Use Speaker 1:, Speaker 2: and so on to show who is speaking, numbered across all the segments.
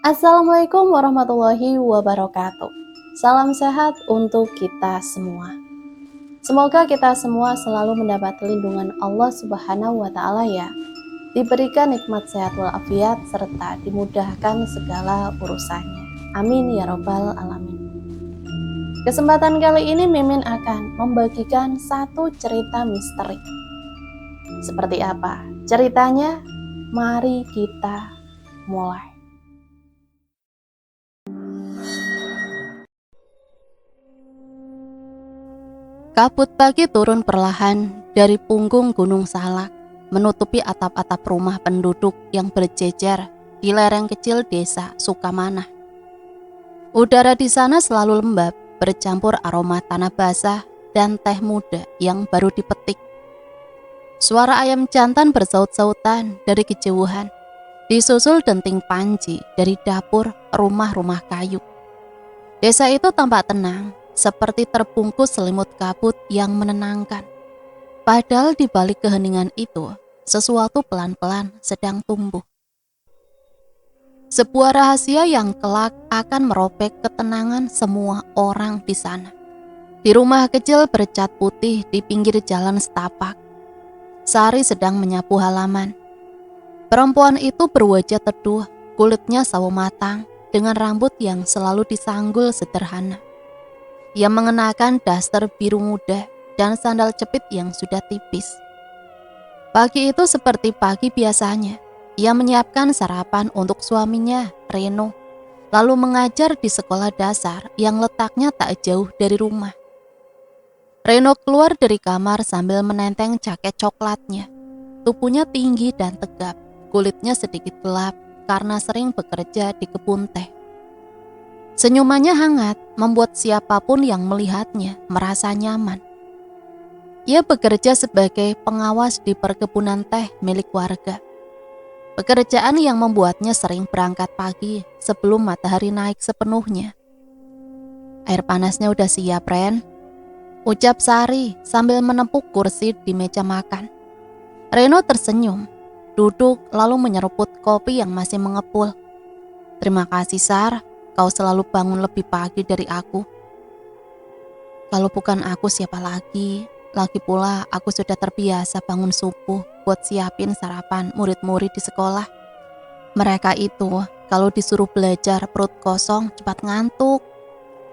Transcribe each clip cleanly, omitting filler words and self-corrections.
Speaker 1: Assalamualaikum warahmatullahi wabarakatuh. Salam sehat untuk kita semua. Semoga kita semua selalu mendapat lindungan Allah Subhanahu wa Ta'ala ya. Diberikan nikmat sehat walafiat serta dimudahkan segala urusannya. Amin ya Rabbal 'Alamin. Kesempatan kali ini Mimin akan membagikan satu cerita misteri. Seperti apa ceritanya? Mari kita mulai.
Speaker 2: Kabut pagi turun perlahan dari punggung Gunung Salak, menutupi atap-atap rumah penduduk yang berjejer di lereng kecil desa Sukamanah. Udara di sana selalu lembab, bercampur aroma tanah basah dan teh muda yang baru dipetik. Suara ayam jantan bersaut-sautan dari kejauhan, disusul denting panci dari dapur rumah-rumah kayu. Desa itu tampak tenang, seperti terbungkus selimut kabut yang menenangkan. Padahal di balik keheningan itu, sesuatu pelan-pelan sedang tumbuh. Sebuah rahasia yang kelak akan merobek ketenangan semua orang di sana. Di rumah kecil bercat putih di pinggir jalan setapak, Sari sedang menyapu halaman. Perempuan itu berwajah teduh, kulitnya sawo matang, dengan rambut yang selalu disanggul sederhana. Ia mengenakan daster biru muda dan sandal jepit yang sudah tipis. Pagi itu seperti pagi biasanya, ia menyiapkan sarapan untuk suaminya, Reno, lalu mengajar di sekolah dasar yang letaknya tak jauh dari rumah. Reno keluar dari kamar sambil menenteng jaket coklatnya. Tubuhnya tinggi dan tegap, kulitnya sedikit gelap karena sering bekerja di kebun teh. Senyumannya hangat, membuat siapapun yang melihatnya merasa nyaman. Ia bekerja sebagai pengawas di perkebunan teh milik warga. Pekerjaan yang membuatnya sering berangkat pagi sebelum matahari naik sepenuhnya. Air panasnya udah siap, Ren, ucap Sari sambil menepuk kursi di meja makan. Reno tersenyum, duduk lalu menyeruput kopi yang masih mengepul. Terima kasih, Sar. Kau selalu bangun lebih pagi dari aku. Kalau bukan aku siapa lagi? Lagi pula aku sudah terbiasa bangun subuh buat siapin sarapan murid-murid di sekolah. Mereka itu kalau disuruh belajar perut kosong cepat ngantuk.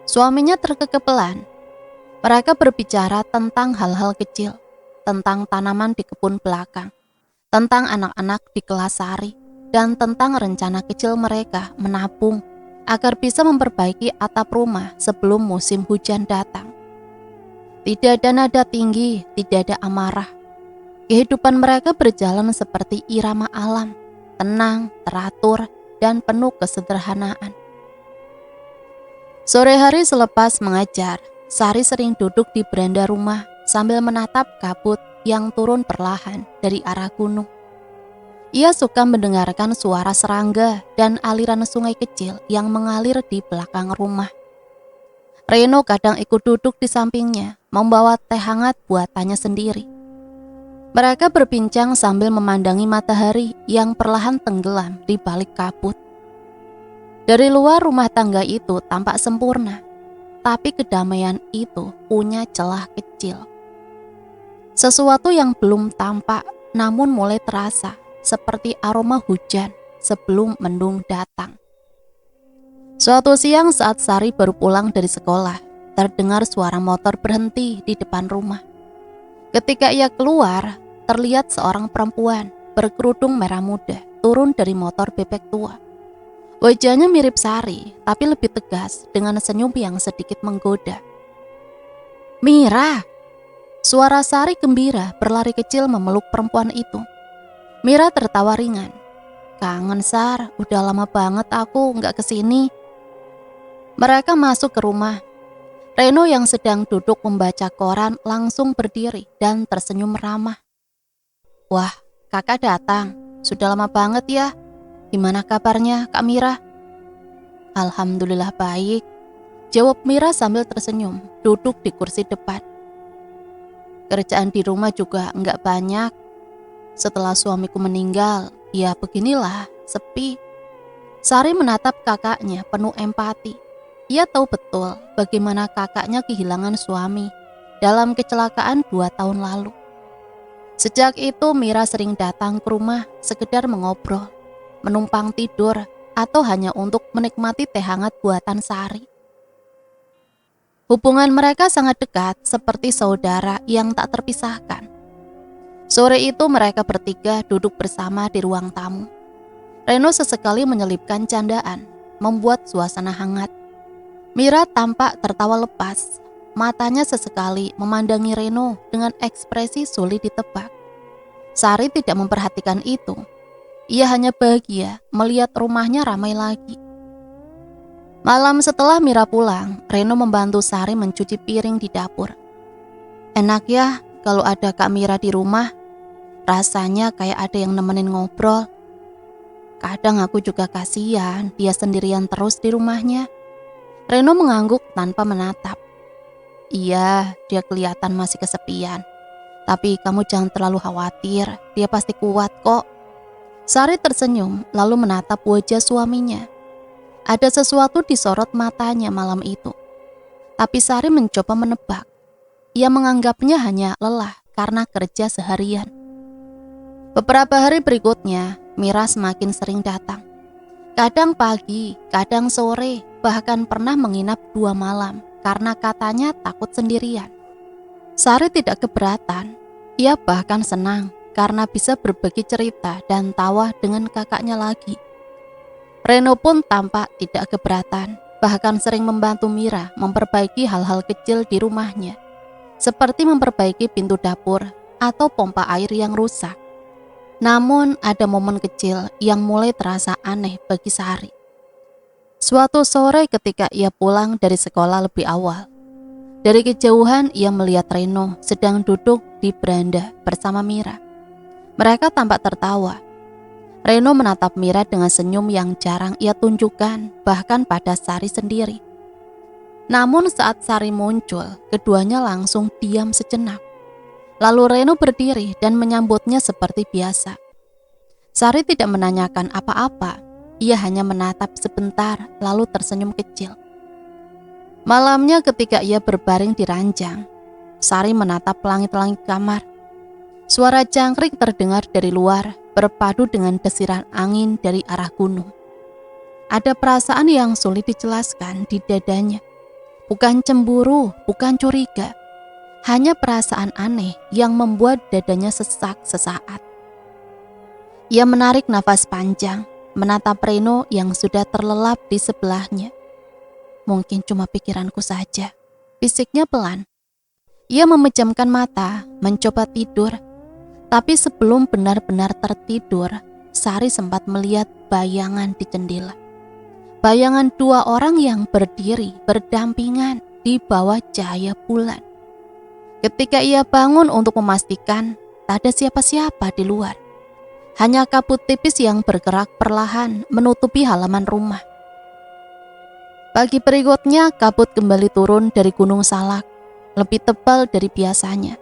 Speaker 2: Suaminya terkekepelan. Mereka berbicara tentang hal-hal kecil, tentang tanaman di kebun belakang, tentang anak-anak di kelas Sari, dan tentang rencana kecil mereka menabung agar bisa memperbaiki atap rumah sebelum musim hujan datang. Tidak ada nada tinggi, tidak ada amarah. Kehidupan mereka berjalan seperti irama alam, tenang, teratur, dan penuh kesederhanaan. Sore hari selepas mengajar, Sari sering duduk di beranda rumah sambil menatap kabut yang turun perlahan dari arah gunung. Ia suka mendengarkan suara serangga dan aliran sungai kecil yang mengalir di belakang rumah. Reno kadang ikut duduk di sampingnya, membawa teh hangat buatannya sendiri. Mereka berbincang sambil memandangi matahari yang perlahan tenggelam di balik kabut. Dari luar rumah tangga itu tampak sempurna, tapi kedamaian itu punya celah kecil. Sesuatu yang belum tampak namun mulai terasa, seperti aroma hujan sebelum mendung datang. Suatu siang saat Sari baru pulang dari sekolah, terdengar suara motor berhenti di depan rumah. Ketika ia keluar, terlihat seorang perempuan berkerudung merah muda turun dari motor bebek tua. Wajahnya mirip Sari, tapi lebih tegas dengan senyum yang sedikit menggoda. "Mira!" Suara Sari gembira berlari kecil memeluk perempuan itu. Mira tertawa ringan. "Kangen, Sar, udah lama banget aku nggak kesini." Mereka masuk ke rumah. Reno yang sedang duduk membaca koran langsung berdiri dan tersenyum ramah. "Wah, kakak datang. Sudah lama banget ya. Gimana kabarnya, Kak Mira?" "Alhamdulillah baik," jawab Mira sambil tersenyum, duduk di kursi depan. "Kerjaan di rumah juga nggak banyak. Setelah suamiku meninggal, ya beginilah, sepi. Sari menatap kakaknya penuh empati. Ia tahu betul bagaimana kakaknya kehilangan suami dalam kecelakaan 2 tahun lalu. Sejak itu Mira sering datang ke rumah sekedar mengobrol, menumpang tidur, atau hanya untuk menikmati teh hangat buatan Sari. Hubungan mereka sangat dekat seperti saudara yang tak terpisahkan. Sore itu mereka bertiga duduk bersama di ruang tamu. Reno sesekali menyelipkan candaan, membuat suasana hangat. Mira tampak tertawa lepas. Matanya sesekali memandangi Reno dengan ekspresi sulit ditebak. Sari tidak memperhatikan itu. Ia hanya bahagia melihat rumahnya ramai lagi. Malam setelah Mira pulang, Reno membantu Sari mencuci piring di dapur. Enak ya kalau ada Kak Mira di rumah. Rasanya kayak ada yang nemenin ngobrol. Kadang aku juga kasihan dia sendirian terus di rumahnya. Reno mengangguk tanpa menatap. Iya, dia kelihatan masih kesepian. Tapi kamu jangan terlalu khawatir, dia pasti kuat kok. Sari tersenyum lalu menatap wajah suaminya. Ada sesuatu disorot matanya malam itu. Tapi Sari mencoba menebak. Ia menganggapnya hanya lelah karena kerja seharian. Beberapa hari berikutnya, Mira semakin sering datang. Kadang pagi, kadang sore, bahkan pernah menginap 2 malam karena katanya takut sendirian. Sari tidak keberatan. Ia bahkan senang karena bisa berbagi cerita dan tawa dengan kakaknya lagi. Reno pun tampak tidak keberatan, bahkan sering membantu Mira memperbaiki hal-hal kecil di rumahnya, seperti memperbaiki pintu dapur atau pompa air yang rusak. Namun ada momen kecil yang mulai terasa aneh bagi Sari. Suatu sore ketika ia pulang dari sekolah lebih awal, dari kejauhan ia melihat Reno sedang duduk di beranda bersama Mira. Mereka tampak tertawa. Reno menatap Mira dengan senyum yang jarang ia tunjukkan bahkan pada Sari sendiri. Namun saat Sari muncul, keduanya langsung diam sejenak. Lalu Reno berdiri dan menyambutnya seperti biasa. Sari tidak menanyakan apa-apa, ia hanya menatap sebentar lalu tersenyum kecil. Malamnya ketika ia berbaring di ranjang, Sari menatap langit-langit kamar. Suara jangkrik terdengar dari luar, berpadu dengan desiran angin dari arah gunung. Ada perasaan yang sulit dijelaskan di dadanya. Bukan cemburu, bukan curiga. Hanya perasaan aneh yang membuat dadanya sesak sesaat. Ia menarik nafas panjang, menatap Reno yang sudah terlelap di sebelahnya. Mungkin cuma pikiranku saja, bisiknya pelan. Ia memejamkan mata, mencoba tidur. Tapi sebelum benar-benar tertidur, Sari sempat melihat bayangan di jendela. Bayangan 2 orang yang berdiri berdampingan di bawah cahaya bulan. Ketika ia bangun untuk memastikan tak ada siapa-siapa di luar. Hanya kabut tipis yang bergerak perlahan menutupi halaman rumah. Pagi berikutnya kabut kembali turun dari Gunung Salak, lebih tebal dari biasanya.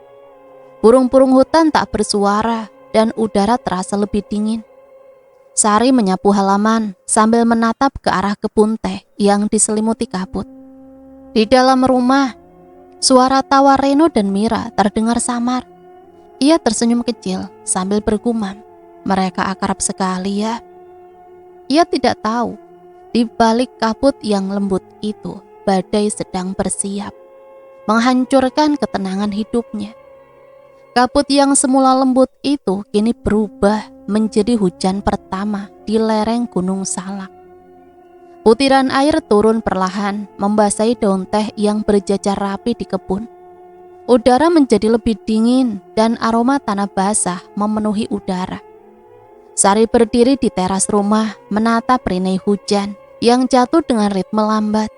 Speaker 2: Burung-burung hutan tak bersuara dan udara terasa lebih dingin. Sari menyapu halaman sambil menatap ke arah kebun teh yang diselimuti kabut. Di dalam rumah, suara tawa Reno dan Mira terdengar samar. Ia tersenyum kecil sambil bergumam, mereka akrab sekali ya. Ia tidak tahu, di balik kabut yang lembut itu, badai sedang bersiap, menghancurkan ketenangan hidupnya. Kabut yang semula lembut itu kini berubah menjadi hujan pertama di lereng Gunung Salak. Butiran air turun perlahan, membasahi daun teh yang berjajar rapi di kebun. Udara menjadi lebih dingin dan aroma tanah basah memenuhi udara. Sari berdiri di teras rumah, menatap rinai hujan yang jatuh dengan ritme lambat.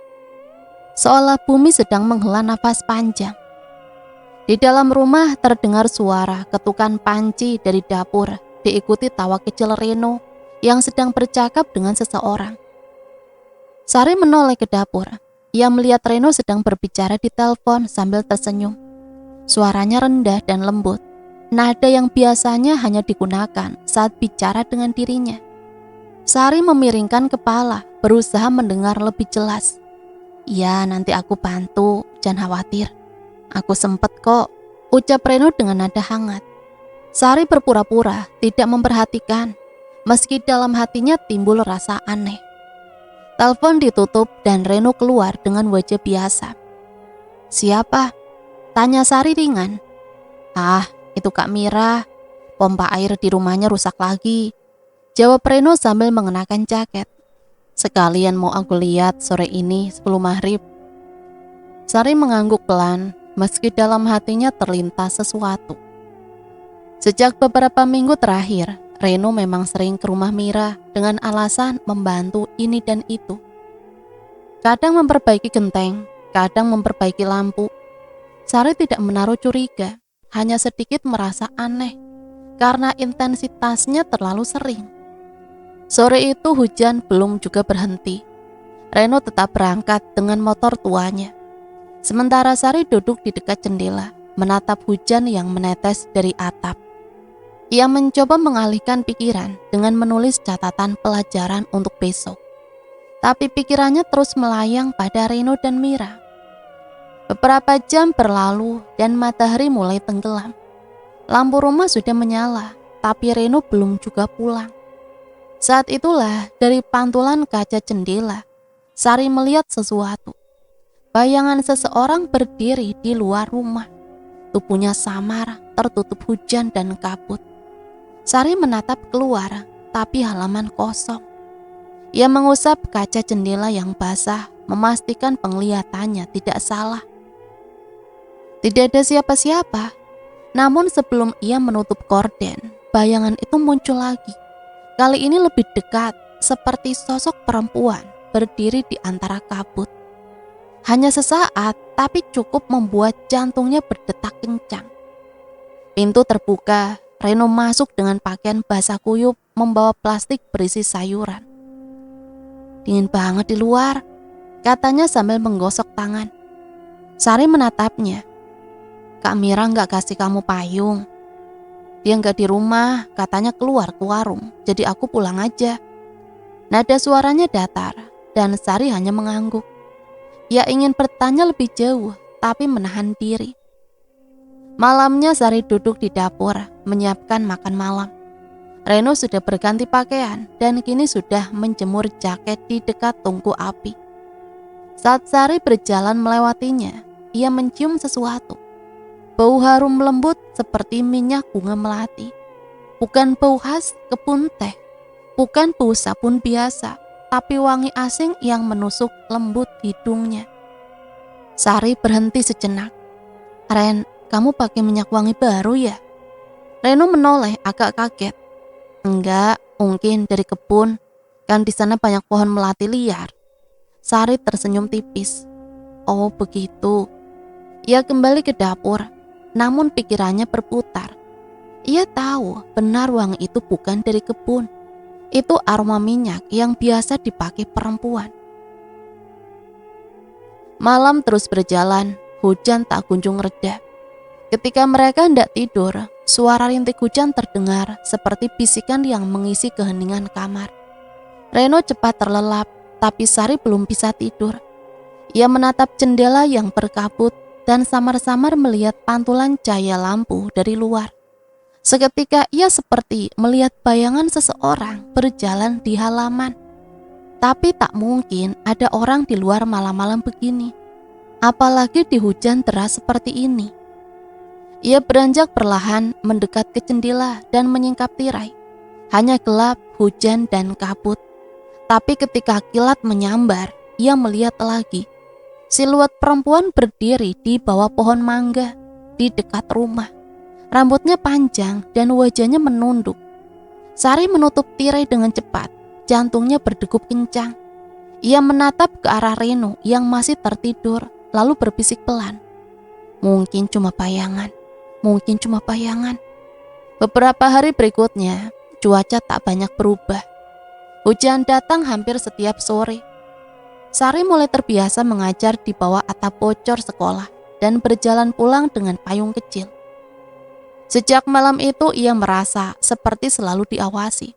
Speaker 2: Seolah bumi sedang menghela nafas panjang. Di dalam rumah terdengar suara ketukan panci dari dapur, diikuti tawa kecil Reno yang sedang bercakap dengan seseorang. Sari menoleh ke dapur. Ia melihat Reno sedang berbicara di telepon sambil tersenyum. Suaranya rendah dan lembut, nada yang biasanya hanya digunakan saat bicara dengan dirinya. Sari memiringkan kepala, berusaha mendengar lebih jelas. "Ya, nanti aku bantu, jangan khawatir. Aku sempet kok," ucap Reno dengan nada hangat. Sari berpura-pura tidak memperhatikan, meski dalam hatinya timbul rasa aneh. Telepon ditutup dan Reno keluar dengan wajah biasa. "Siapa?" tanya Sari ringan. "Ah, itu Kak Mira. Pompa air di rumahnya rusak lagi," jawab Reno sambil mengenakan jaket. "Sekalian mau aku lihat sore ini sebelum maghrib." Sari mengangguk pelan, meski dalam hatinya terlintas sesuatu. Sejak beberapa minggu terakhir, Reno memang sering ke rumah Mira dengan alasan membantu ini dan itu. Kadang memperbaiki genteng, kadang memperbaiki lampu. Sari tidak menaruh curiga, hanya sedikit merasa aneh karena intensitasnya terlalu sering. Sore itu hujan belum juga berhenti. Reno tetap berangkat dengan motor tuanya. Sementara Sari duduk di dekat jendela, menatap hujan yang menetes dari atap. Ia mencoba mengalihkan pikiran dengan menulis catatan pelajaran untuk besok. Tapi pikirannya terus melayang pada Reno dan Mira. Beberapa jam berlalu dan matahari mulai tenggelam. Lampu rumah sudah menyala, tapi Reno belum juga pulang. Saat itulah dari pantulan kaca jendela, Sari melihat sesuatu. Bayangan seseorang berdiri di luar rumah. Tubuhnya samar, tertutup hujan dan kabut. Sari menatap keluar, tapi halaman kosong. Ia mengusap kaca jendela yang basah, memastikan penglihatannya tidak salah. Tidak ada siapa-siapa. Namun sebelum ia menutup korden, bayangan itu muncul lagi. Kali ini lebih dekat, seperti sosok perempuan berdiri di antara kabut. Hanya sesaat, tapi cukup membuat jantungnya berdetak kencang. Pintu terbuka, Reno masuk dengan pakaian basah kuyup, membawa plastik berisi sayuran. "Dingin banget di luar," katanya sambil menggosok tangan. Sari menatapnya. "Kak Mira gak kasih kamu payung. Dia gak di rumah, katanya keluar ke warung, jadi aku pulang aja." Nada suaranya datar, dan Sari hanya mengangguk. Ia ingin bertanya lebih jauh, tapi menahan diri. Malamnya Sari duduk di dapur, menyiapkan makan malam. Reno sudah berganti pakaian, dan kini sudah menjemur jaket di dekat tungku api. Saat Sari berjalan melewatinya, ia mencium sesuatu. Bau harum lembut seperti minyak bunga melati. Bukan bau khas kebun teh, bukan bau sabun biasa, tapi wangi asing yang menusuk lembut hidungnya. Sari berhenti sejenak. "Ren, kamu pakai minyak wangi baru ya?" Reno menoleh agak kaget. "Enggak, mungkin dari kebun, kan di sana banyak pohon melati liar." Sari tersenyum tipis. "Oh begitu." Ia kembali ke dapur, namun pikirannya berputar. Ia tahu benar wangi itu bukan dari kebun. Itu aroma minyak yang biasa dipakai perempuan. Malam terus berjalan, hujan tak kunjung reda. Ketika mereka hendak tidur, suara rintik hujan terdengar seperti bisikan yang mengisi keheningan kamar. Reno cepat terlelap, tapi Sari belum bisa tidur. Ia menatap jendela yang berkabut dan samar-samar melihat pantulan cahaya lampu dari luar. Seketika ia seperti melihat bayangan seseorang berjalan di halaman. Tapi tak mungkin ada orang di luar malam-malam begini, apalagi di hujan deras seperti ini. Ia beranjak perlahan mendekat ke jendela dan menyingkap tirai. Hanya gelap, hujan, dan kabut. Tapi ketika kilat menyambar, ia melihat lagi. Siluet perempuan berdiri di bawah pohon mangga di dekat rumah. Rambutnya panjang dan wajahnya menunduk. Sari menutup tirai dengan cepat, jantungnya berdegup kencang. Ia menatap ke arah Reno yang masih tertidur, lalu berbisik pelan. Mungkin cuma bayangan. Beberapa hari berikutnya, cuaca tak banyak berubah. Hujan datang hampir setiap sore. Sari mulai terbiasa mengajar di bawah atap bocor sekolah dan berjalan pulang dengan payung kecil. Sejak malam itu ia merasa seperti selalu diawasi.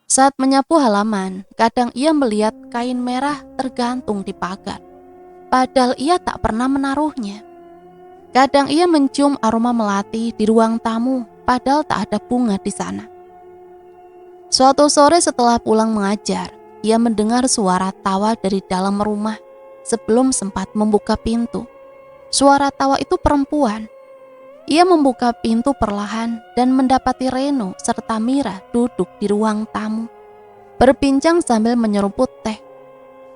Speaker 2: Saat menyapu halaman, kadang ia melihat kain merah tergantung di pagar, padahal ia tak pernah menaruhnya. Kadang ia mencium aroma melati di ruang tamu, padahal tak ada bunga di sana. Suatu sore setelah pulang mengajar, ia mendengar suara tawa dari dalam rumah sebelum sempat membuka pintu. Suara tawa itu perempuan. Ia membuka pintu perlahan dan mendapati Reno serta Mira duduk di ruang tamu, berbincang sambil menyeruput teh.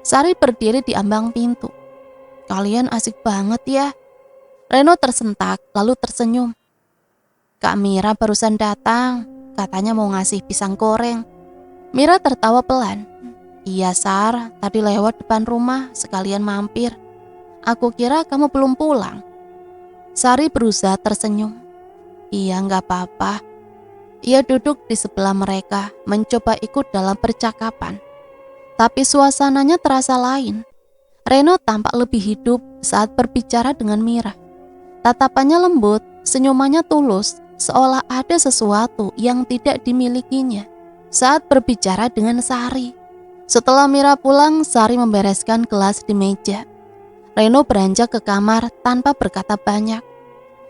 Speaker 2: Sari berdiri di ambang pintu. "Kalian asik banget ya." Reno tersentak lalu tersenyum. "Kak Mira barusan datang, katanya mau ngasih pisang goreng." Mira tertawa pelan. "Iya Sar, tadi lewat depan rumah sekalian mampir. Aku kira kamu belum pulang." Sari berusaha tersenyum. "Iya, nggak apa-apa." Ia duduk di sebelah mereka, mencoba ikut dalam percakapan. Tapi suasananya terasa lain. Reno tampak lebih hidup saat berbicara dengan Mira. Tatapannya lembut, senyumannya tulus, seolah ada sesuatu yang tidak dimilikinya saat berbicara dengan Sari. Setelah Mira pulang, Sari membereskan gelas di meja. Reno beranjak ke kamar tanpa berkata banyak.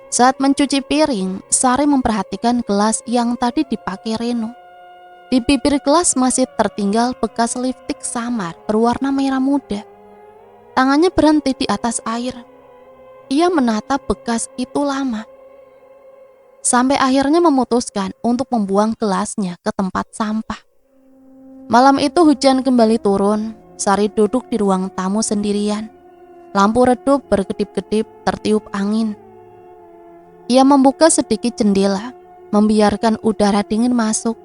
Speaker 2: Saat mencuci piring, Sari memperhatikan gelas yang tadi dipakai Reno. Di bibir gelas masih tertinggal bekas lipstik samar berwarna merah muda. Tangannya berhenti di atas air. Ia menatap bekas itu lama, sampai akhirnya memutuskan untuk membuang gelasnya ke tempat sampah. Malam itu hujan kembali turun. Sari duduk di ruang tamu sendirian. Lampu redup berkedip-kedip tertiup angin. Ia membuka sedikit jendela, membiarkan udara dingin masuk,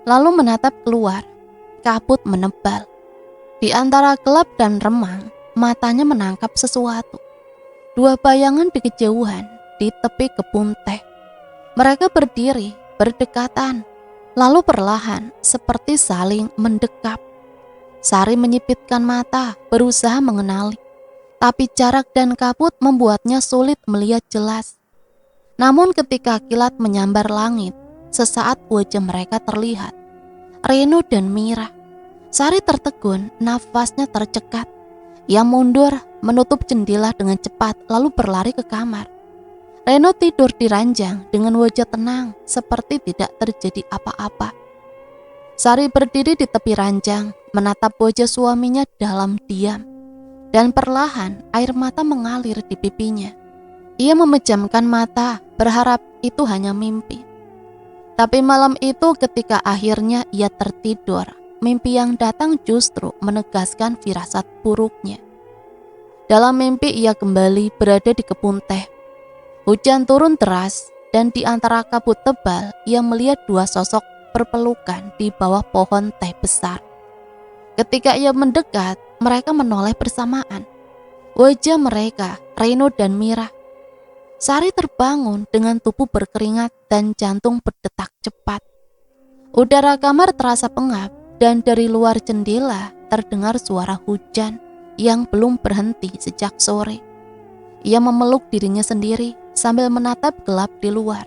Speaker 2: lalu menatap keluar. Kabut menebal. Di antara gelap dan remang, matanya menangkap sesuatu. Dua bayangan di kejauhan, di tepi kebun teh. Mereka berdiri, berdekatan, lalu perlahan, seperti saling mendekap. Sari menyipitkan mata, berusaha mengenali. Tapi jarak dan kabut membuatnya sulit melihat jelas. Namun ketika kilat menyambar langit, sesaat wajah mereka terlihat. Reno dan Mira. Sari tertegun, nafasnya tercekat. Ia mundur, menutup jendela dengan cepat, lalu berlari ke kamar. Reno tidur di ranjang dengan wajah tenang, seperti tidak terjadi apa-apa. Sari berdiri di tepi ranjang, menatap wajah suaminya dalam diam. Dan perlahan air mata mengalir di pipinya. Ia memejamkan mata, berharap itu hanya mimpi. Tapi malam itu ketika akhirnya ia tertidur, mimpi yang datang justru menegaskan firasat buruknya. Dalam mimpi ia kembali berada di kebun teh. Hujan turun deras dan di antara kabut tebal ia melihat dua sosok berpelukan di bawah pohon teh besar. Ketika ia mendekat, mereka menoleh bersamaan. Wajah mereka, Reno dan Mira. Sari terbangun dengan tubuh berkeringat dan jantung berdetak cepat. Udara kamar terasa pengap dan dari luar jendela terdengar suara hujan yang belum berhenti sejak sore. Ia memeluk dirinya sendiri sambil menatap gelap di luar.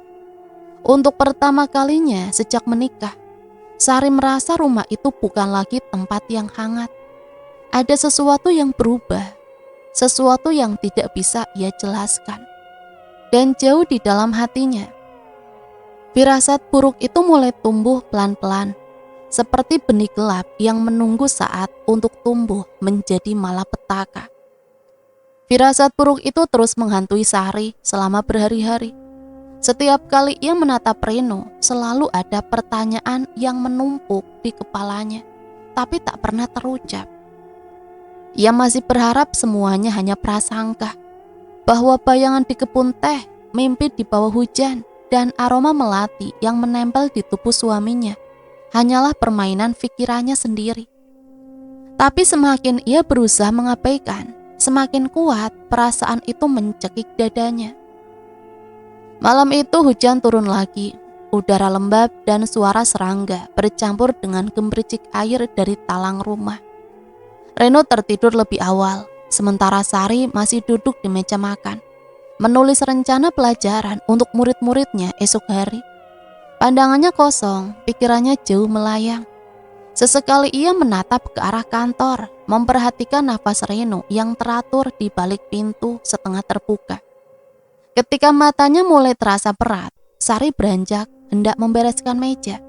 Speaker 2: Untuk pertama kalinya sejak menikah, Sari merasa rumah itu bukan lagi tempat yang hangat. Ada sesuatu yang berubah, sesuatu yang tidak bisa ia jelaskan. Dan jauh di dalam hatinya, firasat buruk itu mulai tumbuh pelan-pelan, seperti benih gelap yang menunggu saat untuk tumbuh menjadi malapetaka. Firasat buruk itu terus menghantui Sari selama berhari-hari. Setiap kali ia menatap Reno, selalu ada pertanyaan yang menumpuk di kepalanya, tapi tak pernah terucap. Ia masih berharap semuanya hanya prasangka, bahwa bayangan di kebun teh, mimpi di bawah hujan, dan aroma melati yang menempel di tubuh suaminya hanyalah permainan pikirannya sendiri. Tapi semakin ia berusaha mengabaikan, semakin kuat perasaan itu mencekik dadanya. Malam itu hujan turun lagi. Udara lembab dan suara serangga bercampur dengan gemericik air dari talang rumah. Reno tertidur lebih awal, sementara Sari masih duduk di meja makan, menulis rencana pelajaran untuk murid-muridnya esok hari. Pandangannya kosong, pikirannya jauh melayang. Sesekali ia menatap ke arah kantor, memperhatikan nafas Reno yang teratur di balik pintu setengah terbuka. Ketika matanya mulai terasa berat, Sari beranjak hendak membereskan meja.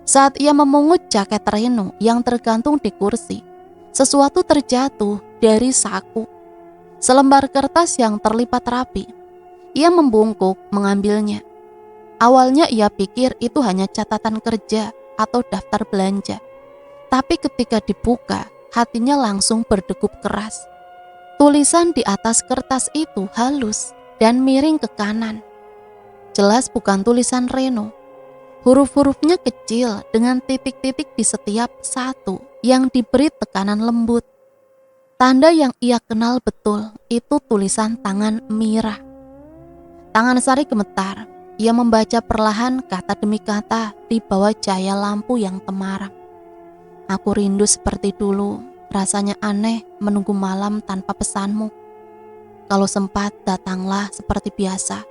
Speaker 2: Saat ia memungut jaket Reno yang tergantung di kursi, sesuatu terjatuh dari saku. Selembar kertas yang terlipat rapi. Ia membungkuk mengambilnya. Awalnya ia pikir itu hanya catatan kerja atau daftar belanja. Tapi ketika dibuka, hatinya langsung berdegup keras. Tulisan di atas kertas itu halus dan miring ke kanan. Jelas bukan tulisan Reno. Huruf-hurufnya kecil dengan titik-titik di setiap satu yang diberi tekanan lembut. Tanda yang ia kenal betul itu tulisan tangan Mira. Tangan Sari gemetar. Ia membaca perlahan kata demi kata di bawah cahaya lampu yang temaram. Aku rindu seperti dulu. Rasanya aneh menunggu malam tanpa pesanmu. Kalau sempat datanglah seperti biasa.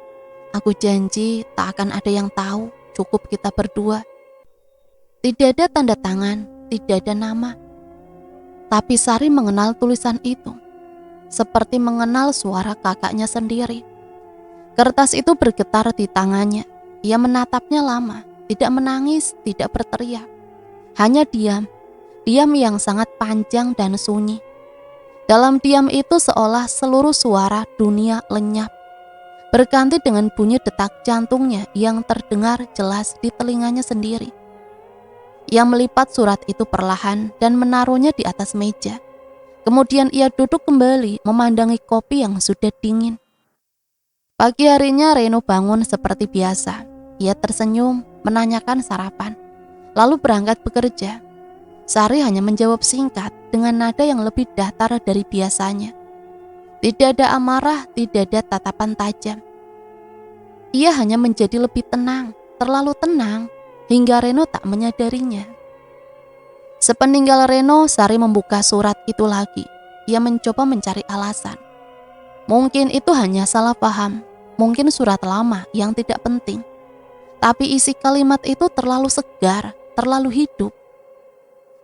Speaker 2: Aku janji tak akan ada yang tahu, cukup kita berdua. Tidak ada tanda tangan, tidak ada nama. Tapi Sari mengenal tulisan itu. Seperti mengenal suara kakaknya sendiri. Kertas itu bergetar di tangannya. Ia menatapnya lama, tidak menangis, tidak berteriak. Hanya diam. Diam yang sangat panjang dan sunyi. Dalam diam itu seolah seluruh suara dunia lenyap. Berganti dengan bunyi detak jantungnya yang terdengar jelas di telinganya sendiri. Ia melipat surat itu perlahan dan menaruhnya di atas meja. Kemudian ia duduk kembali memandangi kopi yang sudah dingin. Pagi harinya Reno bangun seperti biasa. Ia tersenyum, menanyakan sarapan, lalu berangkat bekerja. Sari hanya menjawab singkat dengan nada yang lebih datar dari biasanya. Tidak ada amarah, tidak ada tatapan tajam. Ia hanya menjadi lebih tenang, terlalu tenang, hingga Reno tak menyadarinya. Sepeninggal Reno, Sari membuka surat itu lagi. Ia mencoba mencari alasan. Mungkin itu hanya salah paham, mungkin surat lama yang tidak penting. Tapi isi kalimat itu terlalu segar, terlalu hidup.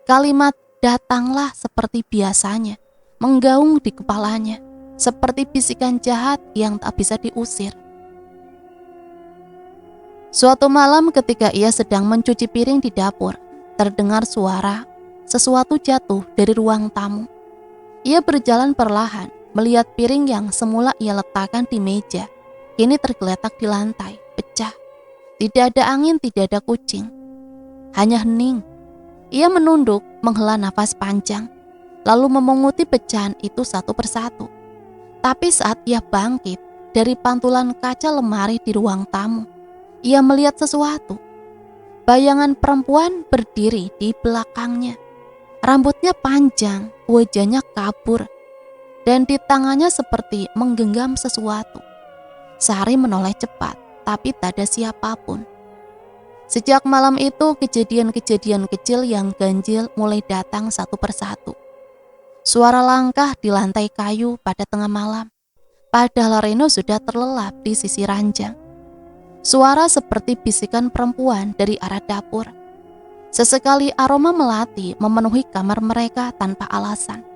Speaker 2: Kalimat datanglah seperti biasanya, menggaung di kepalanya, seperti bisikan jahat yang tak bisa diusir. Suatu malam ketika ia sedang mencuci piring di dapur, terdengar suara sesuatu jatuh dari ruang tamu. Ia berjalan perlahan, melihat piring yang semula ia letakkan di meja, kini tergeletak di lantai, pecah. Tidak ada angin, tidak ada kucing. Hanya hening. Ia menunduk, menghela nafas panjang, lalu memunguti pecahan itu satu persatu. Tapi saat ia bangkit dari pantulan kaca lemari di ruang tamu, ia melihat sesuatu. Bayangan perempuan berdiri di belakangnya. Rambutnya panjang, wajahnya kabur, dan di tangannya seperti menggenggam sesuatu. Sari menoleh cepat, tapi tak ada siapapun. Sejak malam itu, kejadian-kejadian kecil yang ganjil mulai datang satu persatu. Suara langkah di lantai kayu pada tengah malam, padahal Reno sudah terlelap di sisi ranjang. Suara seperti bisikan perempuan dari arah dapur. Sesekali aroma melati memenuhi kamar mereka tanpa alasan.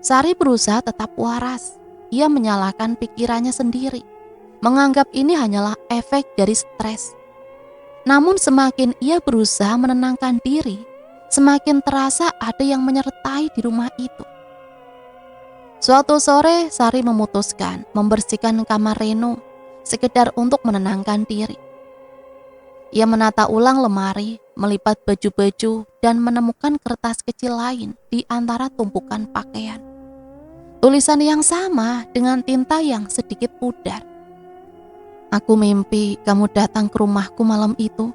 Speaker 2: Sari berusaha tetap waras. Ia menyalahkan pikirannya sendiri, menganggap ini hanyalah efek dari stres. Namun semakin ia berusaha menenangkan diri, semakin terasa ada yang menyertai di rumah itu. Suatu sore, Sari memutuskan membersihkan kamar Reno, sekedar untuk menenangkan diri. Ia menata ulang lemari, melipat baju-baju, dan menemukan kertas kecil lain di antara tumpukan pakaian. Tulisan yang sama dengan tinta yang sedikit pudar. Aku mimpi kamu datang ke rumahku malam itu.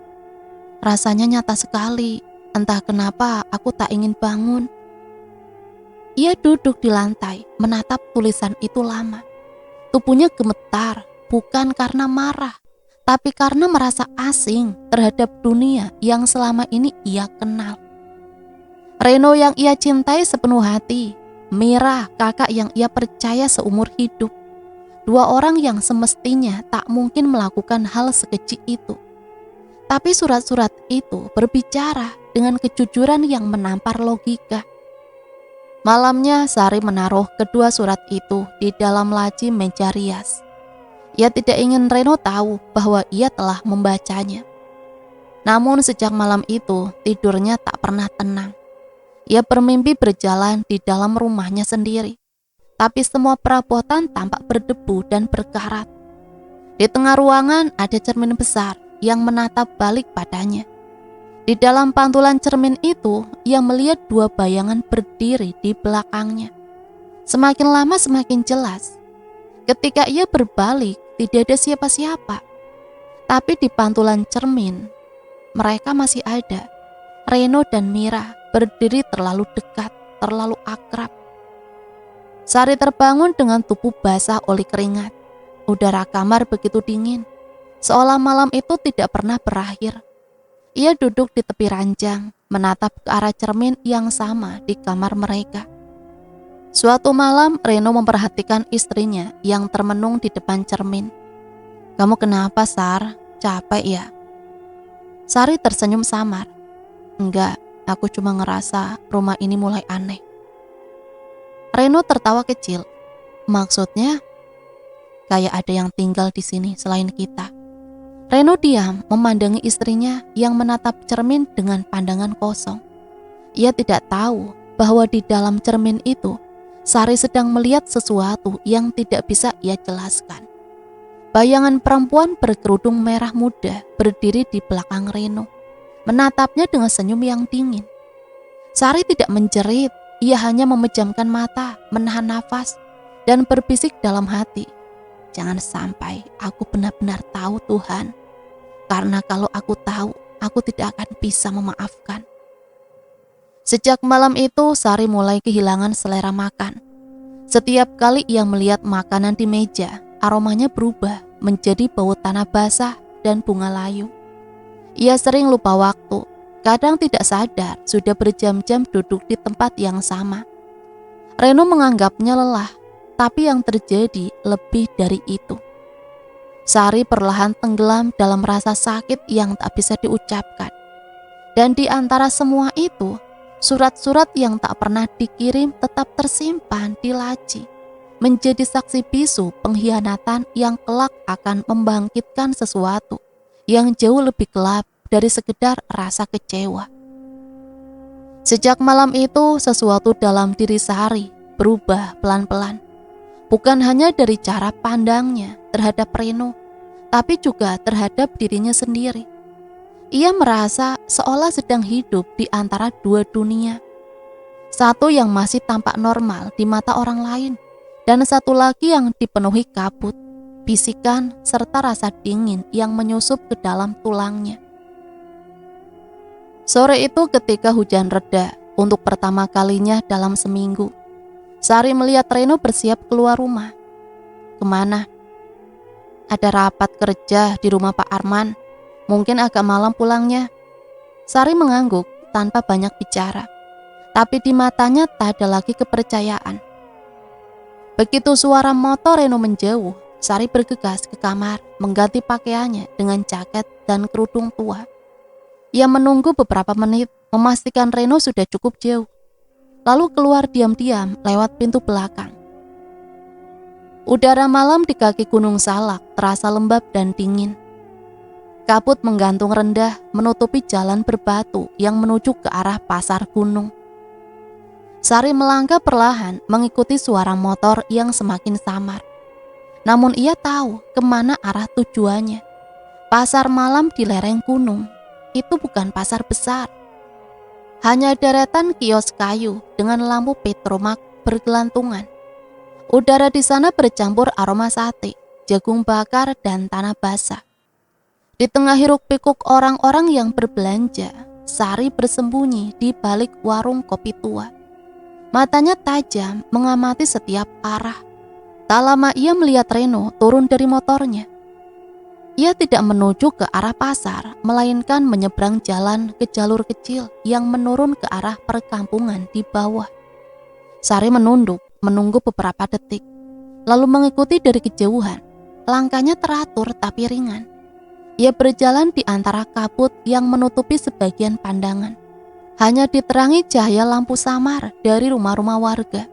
Speaker 2: Rasanya nyata sekali, entah kenapa aku tak ingin bangun. Ia duduk di lantai, menatap tulisan itu lama. Tubuhnya gemetar, bukan karena marah, tapi karena merasa asing terhadap dunia yang selama ini ia kenal. Reno yang ia cintai sepenuh hati, Mira, kakak yang ia percaya seumur hidup. Dua orang yang semestinya tak mungkin melakukan hal sekeji itu. Tapi surat-surat itu berbicara dengan kejujuran yang menampar logika. Malamnya Sari menaruh kedua surat itu di dalam laci meja rias. Ia tidak ingin Reno tahu bahwa ia telah membacanya. Namun sejak malam itu tidurnya tak pernah tenang. Ia bermimpi berjalan di dalam rumahnya sendiri. Tapi semua perabotan tampak berdebu dan berkarat. Di tengah ruangan ada cermin besar yang menatap balik padanya. Di dalam pantulan cermin itu, ia melihat dua bayangan berdiri di belakangnya. Semakin lama semakin jelas. Ketika ia berbalik, tidak ada siapa-siapa. Tapi di pantulan cermin, mereka masih ada. Reno dan Mira berdiri terlalu dekat, terlalu akrab. Sari terbangun dengan tubuh basah oleh keringat. Udara kamar begitu dingin, seolah malam itu tidak pernah berakhir. Ia duduk di tepi ranjang, menatap ke arah cermin yang sama di kamar mereka. Suatu malam, Reno memperhatikan istrinya yang termenung di depan cermin. "Kamu kenapa, Sar? Capek ya?" Sari tersenyum samar. "Enggak, aku cuma ngerasa rumah ini mulai aneh." Reno tertawa kecil. "Maksudnya?" "Kayak ada yang tinggal di sini selain kita." Reno diam memandangi istrinya yang menatap cermin dengan pandangan kosong. Ia tidak tahu bahwa di dalam cermin itu Sari sedang melihat sesuatu yang tidak bisa ia jelaskan. Bayangan perempuan berkerudung merah muda berdiri di belakang Reno, menatapnya dengan senyum yang dingin. Sari tidak menjerit, ia hanya memejamkan mata, menahan nafas, dan berbisik dalam hati, "Jangan sampai aku benar-benar tahu, Tuhan. Karena kalau aku tahu, aku tidak akan bisa memaafkan." Sejak malam itu, Sari mulai kehilangan selera makan. Setiap kali ia melihat makanan di meja, aromanya berubah menjadi bau tanah basah dan bunga layu. Ia sering lupa waktu, kadang tidak sadar sudah berjam-jam duduk di tempat yang sama. Reno menganggapnya lelah, tapi yang terjadi lebih dari itu. Sari perlahan tenggelam dalam rasa sakit yang tak bisa diucapkan. Dan di antara semua itu, surat-surat yang tak pernah dikirim tetap tersimpan di laci, menjadi saksi bisu pengkhianatan yang kelak akan membangkitkan sesuatu yang jauh lebih gelap dari sekedar rasa kecewa. Sejak malam itu, sesuatu dalam diri Sari berubah pelan-pelan. Bukan hanya dari cara pandangnya terhadap Reno, tapi juga terhadap dirinya sendiri. Ia merasa seolah sedang hidup di antara dua dunia. Satu yang masih tampak normal di mata orang lain, dan satu lagi yang dipenuhi kabut, bisikan, serta rasa dingin yang menyusup ke dalam tulangnya. Sore itu ketika hujan reda, untuk pertama kalinya dalam seminggu, Sari melihat Reno bersiap keluar rumah. "Kemana?" "Ada rapat kerja di rumah Pak Arman. Mungkin agak malam pulangnya." Sari mengangguk tanpa banyak bicara. Tapi di matanya tak ada lagi kepercayaan. Begitu suara motor Reno menjauh, Sari bergegas ke kamar mengganti pakaiannya dengan jaket dan kerudung tua. Ia menunggu beberapa menit memastikan Reno sudah cukup jauh. Lalu keluar diam-diam lewat pintu belakang. Udara malam di kaki Gunung Salak terasa lembab dan dingin. Kabut menggantung rendah menutupi jalan berbatu yang menuju ke arah pasar gunung. Sari melangkah perlahan mengikuti suara motor yang semakin samar. Namun ia tahu kemana arah tujuannya. Pasar malam di lereng gunung, itu bukan pasar besar. Hanya deretan kios kayu dengan lampu petromak bergelantungan. Udara di sana bercampur aroma sate, jagung bakar, dan tanah basah. Di tengah hiruk-pikuk orang-orang yang berbelanja, Sari bersembunyi di balik warung kopi tua. Matanya tajam mengamati setiap arah. Tak lama ia melihat Reno turun dari motornya. Ia tidak menuju ke arah pasar, melainkan menyeberang jalan ke jalur kecil yang menurun ke arah perkampungan di bawah. Sari menunduk, menunggu beberapa detik, lalu mengikuti dari kejauhan. Langkahnya teratur tapi ringan. Ia berjalan di antara kabut yang menutupi sebagian pandangan. Hanya diterangi cahaya lampu samar dari rumah-rumah warga.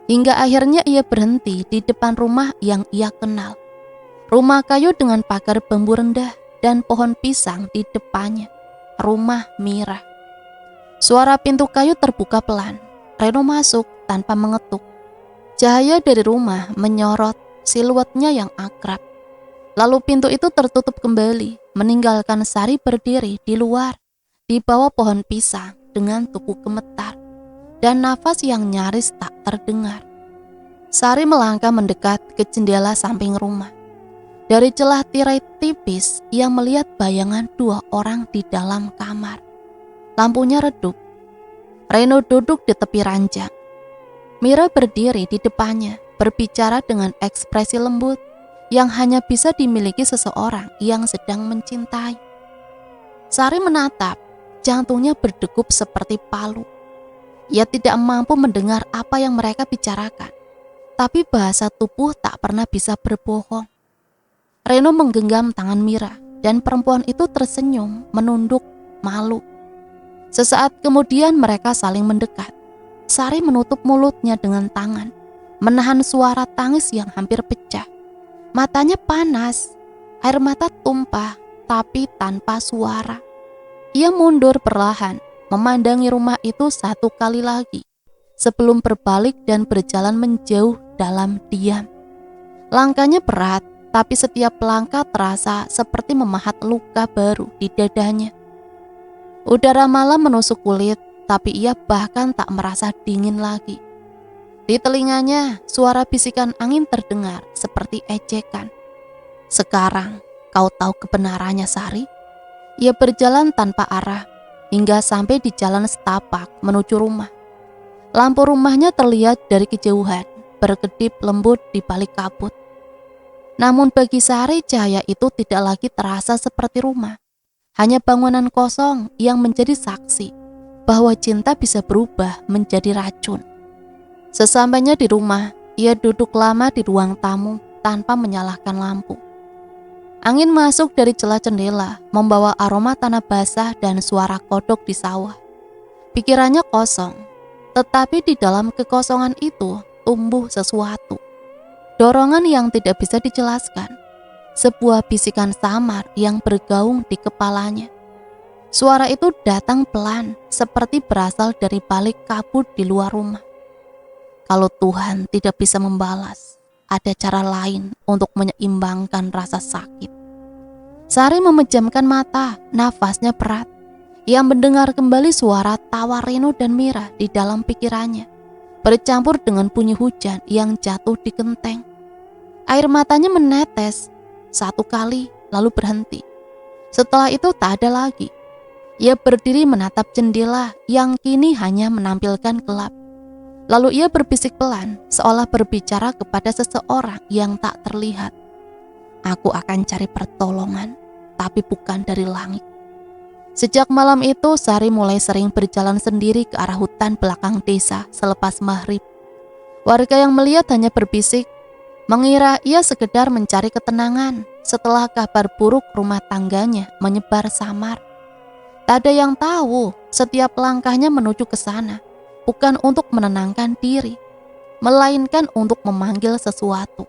Speaker 2: Hingga akhirnya ia berhenti di depan rumah yang ia kenal. Rumah kayu dengan pagar bambu rendah dan pohon pisang di depannya. Rumah Mira. Suara pintu kayu terbuka pelan. Reno masuk tanpa mengetuk. Cahaya dari rumah menyorot siluetnya yang akrab. Lalu pintu itu tertutup kembali, meninggalkan Sari berdiri di luar, di bawah pohon pisang dengan tubuh gemetar dan nafas yang nyaris tak terdengar. Sari melangkah mendekat ke jendela samping rumah. Dari celah tirai tipis, ia melihat bayangan 2 orang di dalam kamar. Lampunya redup. Reno duduk di tepi ranjang. Mira berdiri di depannya, berbicara dengan ekspresi lembut yang hanya bisa dimiliki seseorang yang sedang mencintai. Sari menatap, jantungnya berdegup seperti palu. Ia tidak mampu mendengar apa yang mereka bicarakan, tapi bahasa tubuh tak pernah bisa berbohong. Reno menggenggam tangan Mira, dan perempuan itu tersenyum, menunduk, malu. Sesaat kemudian mereka saling mendekat. Sari menutup mulutnya dengan tangan, menahan suara tangis yang hampir pecah. Matanya panas, air mata tumpah, tapi tanpa suara. Ia mundur perlahan, memandangi rumah itu 1 kali lagi, sebelum berbalik dan berjalan menjauh dalam diam. Langkahnya berat, tapi setiap langkah terasa seperti memahat luka baru di dadanya. Udara malam menusuk kulit, tapi ia bahkan tak merasa dingin lagi. Di telinganya, suara bisikan angin terdengar seperti ejekan. Sekarang, kau tahu kebenarannya, Sari? Ia berjalan tanpa arah, hingga sampai di jalan setapak menuju rumah. Lampu rumahnya terlihat dari kejauhan, berkedip lembut di balik kabut. Namun bagi Sari, cahaya itu tidak lagi terasa seperti rumah. Hanya bangunan kosong yang menjadi saksi bahwa cinta bisa berubah menjadi racun. Sesampainya di rumah, ia duduk lama di ruang tamu tanpa menyalakan lampu. Angin masuk dari celah jendela, membawa aroma tanah basah dan suara kodok di sawah. Pikirannya kosong, tetapi di dalam kekosongan itu tumbuh sesuatu. Dorongan yang tidak bisa dijelaskan, sebuah bisikan samar yang bergaung di kepalanya. Suara itu datang pelan, seperti berasal dari balik kabut di luar rumah. Kalau Tuhan tidak bisa membalas, ada cara lain untuk menyeimbangkan rasa sakit. Sari memejamkan mata, nafasnya berat. Ia mendengar kembali suara tawa Reno dan Mira di dalam pikirannya, bercampur dengan bunyi hujan yang jatuh di genteng. Air matanya menetes 1 kali, lalu berhenti. Setelah itu tak ada lagi. Ia berdiri menatap jendela yang kini hanya menampilkan gelap. Lalu ia berbisik pelan, seolah berbicara kepada seseorang yang tak terlihat. Aku akan cari pertolongan, tapi bukan dari langit. Sejak malam itu, Sari mulai sering berjalan sendiri ke arah hutan belakang desa selepas maghrib. Warga yang melihat hanya berbisik, mengira ia sekedar mencari ketenangan setelah kabar buruk rumah tangganya menyebar samar. Tak ada yang tahu, setiap langkahnya menuju ke sana bukan untuk menenangkan diri, melainkan untuk memanggil sesuatu.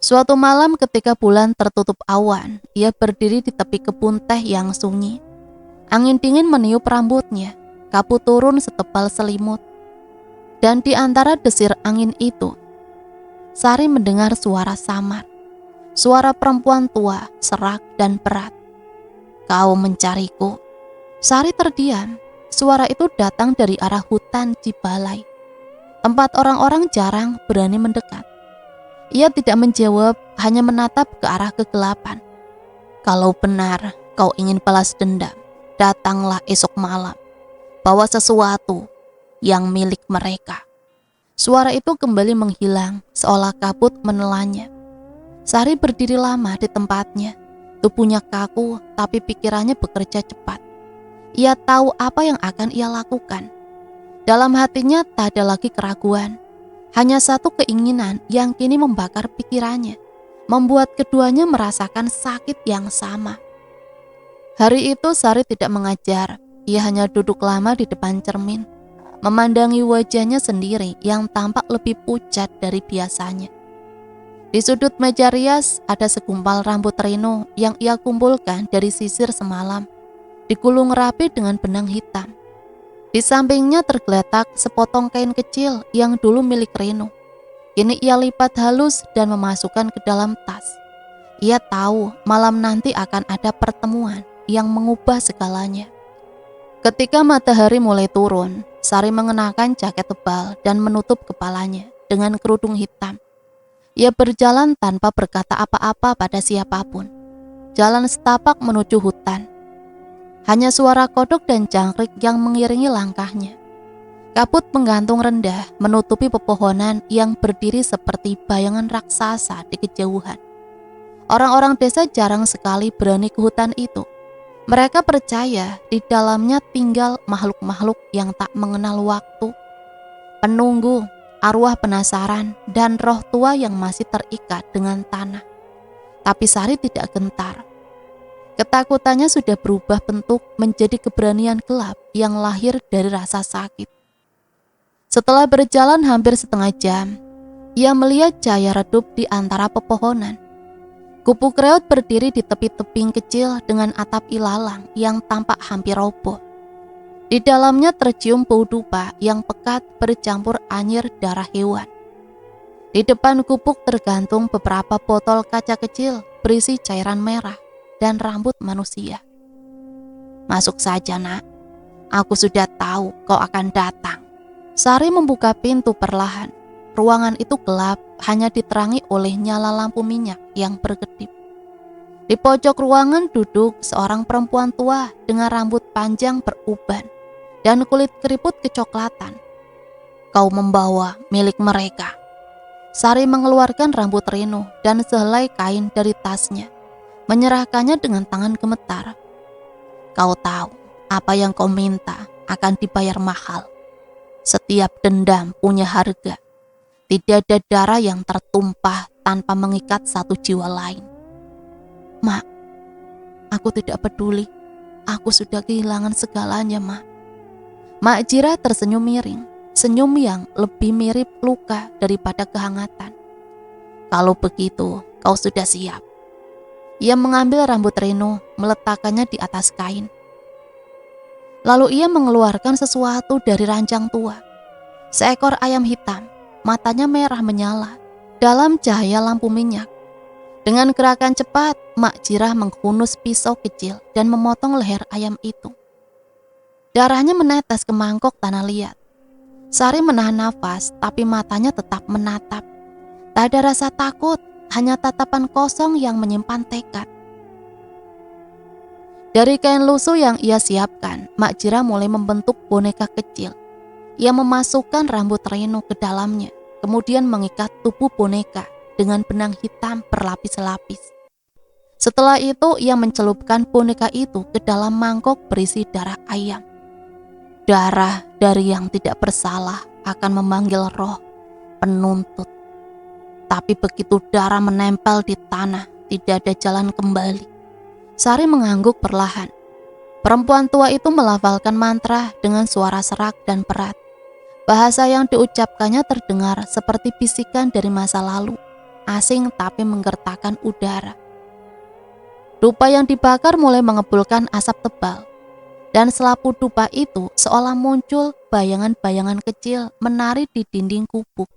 Speaker 2: Suatu malam ketika bulan tertutup awan, ia berdiri di tepi kebun teh yang sunyi. Angin dingin meniup rambutnya, kabut turun setebal selimut. Dan di antara desir angin itu, Sari mendengar suara samar. Suara perempuan tua, serak dan berat. Kau mencariku. Sari terdiam. Suara itu datang dari arah hutan Cibalai, tempat orang-orang jarang berani mendekat. Ia tidak menjawab, hanya menatap ke arah kegelapan. Kalau benar kau ingin balas dendam, datanglah esok malam. Bawa sesuatu yang milik mereka. Suara itu kembali menghilang, seolah kabut menelannya. Sari berdiri lama di tempatnya. Tubuhnya kaku, tapi pikirannya bekerja cepat. Ia tahu apa yang akan ia lakukan. Dalam hatinya tak ada lagi keraguan. Hanya satu keinginan yang kini membakar pikirannya, membuat keduanya merasakan sakit yang sama. Hari itu Sari tidak mengajar, ia hanya duduk lama di depan cermin, memandangi wajahnya sendiri yang tampak lebih pucat dari biasanya. Di sudut meja rias ada segumpal rambut Reno yang ia kumpulkan dari sisir semalam, digulung rapi dengan benang hitam. Di sampingnya tergeletak sepotong kain kecil yang dulu milik Reno. Kini ia lipat halus dan memasukkan ke dalam tas. Ia tahu malam nanti akan ada pertemuan yang mengubah segalanya. Ketika matahari mulai turun, Sari mengenakan jaket tebal dan menutup kepalanya dengan kerudung hitam. Ia berjalan tanpa berkata apa-apa pada siapapun. Jalan setapak menuju hutan. Hanya suara kodok dan jangkrik yang mengiringi langkahnya. Kabut menggantung rendah menutupi pepohonan yang berdiri seperti bayangan raksasa di kejauhan. Orang-orang desa jarang sekali berani ke hutan itu. Mereka percaya di dalamnya tinggal makhluk-makhluk yang tak mengenal waktu, penunggu, arwah penasaran, dan roh tua yang masih terikat dengan tanah. Tapi Sari tidak gentar. Ketakutannya sudah berubah bentuk menjadi keberanian gelap yang lahir dari rasa sakit. Setelah berjalan hampir setengah jam, ia melihat cahaya redup di antara pepohonan. Gubuk reot berdiri di tepi tebing kecil dengan atap ilalang yang tampak hampir roboh. Di dalamnya tercium bau dupa yang pekat bercampur anyir darah hewan. Di depan gubuk tergantung beberapa botol kaca kecil berisi cairan merah dan rambut manusia. Masuk saja, Nak. Aku sudah tahu kau akan datang. Sari membuka pintu perlahan. Ruangan itu gelap, hanya diterangi oleh nyala lampu minyak yang berkedip. Di pojok ruangan duduk seorang perempuan tua dengan rambut panjang beruban dan kulit keriput kecoklatan. Kau membawa milik mereka. Sari mengeluarkan rambut Reno dan sehelai kain dari tasnya, menyerahkannya dengan tangan gemetar. Kau tahu, apa yang kau minta akan dibayar mahal. Setiap dendam punya harga. Tidak ada darah yang tertumpah tanpa mengikat satu jiwa lain. Mak, aku tidak peduli. Aku sudah kehilangan segalanya, Mak. Mak Jira tersenyum miring, senyum yang lebih mirip luka daripada kehangatan. Kalau begitu, kau sudah siap. Ia mengambil rambut Reno, meletakkannya di atas kain. Lalu ia mengeluarkan sesuatu dari ranjang tua. Seekor ayam hitam, matanya merah menyala dalam cahaya lampu minyak. Dengan gerakan cepat, Mak Jirah menghunus pisau kecil dan memotong leher ayam itu. Darahnya menetes ke mangkok tanah liat. Sari menahan nafas, tapi matanya tetap menatap. Tak ada rasa takut, hanya tatapan kosong yang menyimpan tekad. Dari kain lusuh yang ia siapkan, Mak Jira mulai membentuk boneka kecil. Ia memasukkan rambut Reno ke dalamnya, kemudian mengikat tubuh boneka dengan benang hitam berlapis-lapis. Setelah itu, ia mencelupkan boneka itu ke dalam mangkok berisi darah ayam. Darah dari yang tidak bersalah akan memanggil roh penuntut. Tapi begitu darah menempel di tanah, tidak ada jalan kembali. Sari mengangguk perlahan. Perempuan tua itu melafalkan mantra dengan suara serak dan berat. Bahasa yang diucapkannya terdengar seperti bisikan dari masa lalu, asing tapi menggertakkan udara. Dupa yang dibakar mulai mengepulkan asap tebal, dan selapu dupa itu seolah muncul bayangan-bayangan kecil menari di dinding gubuk.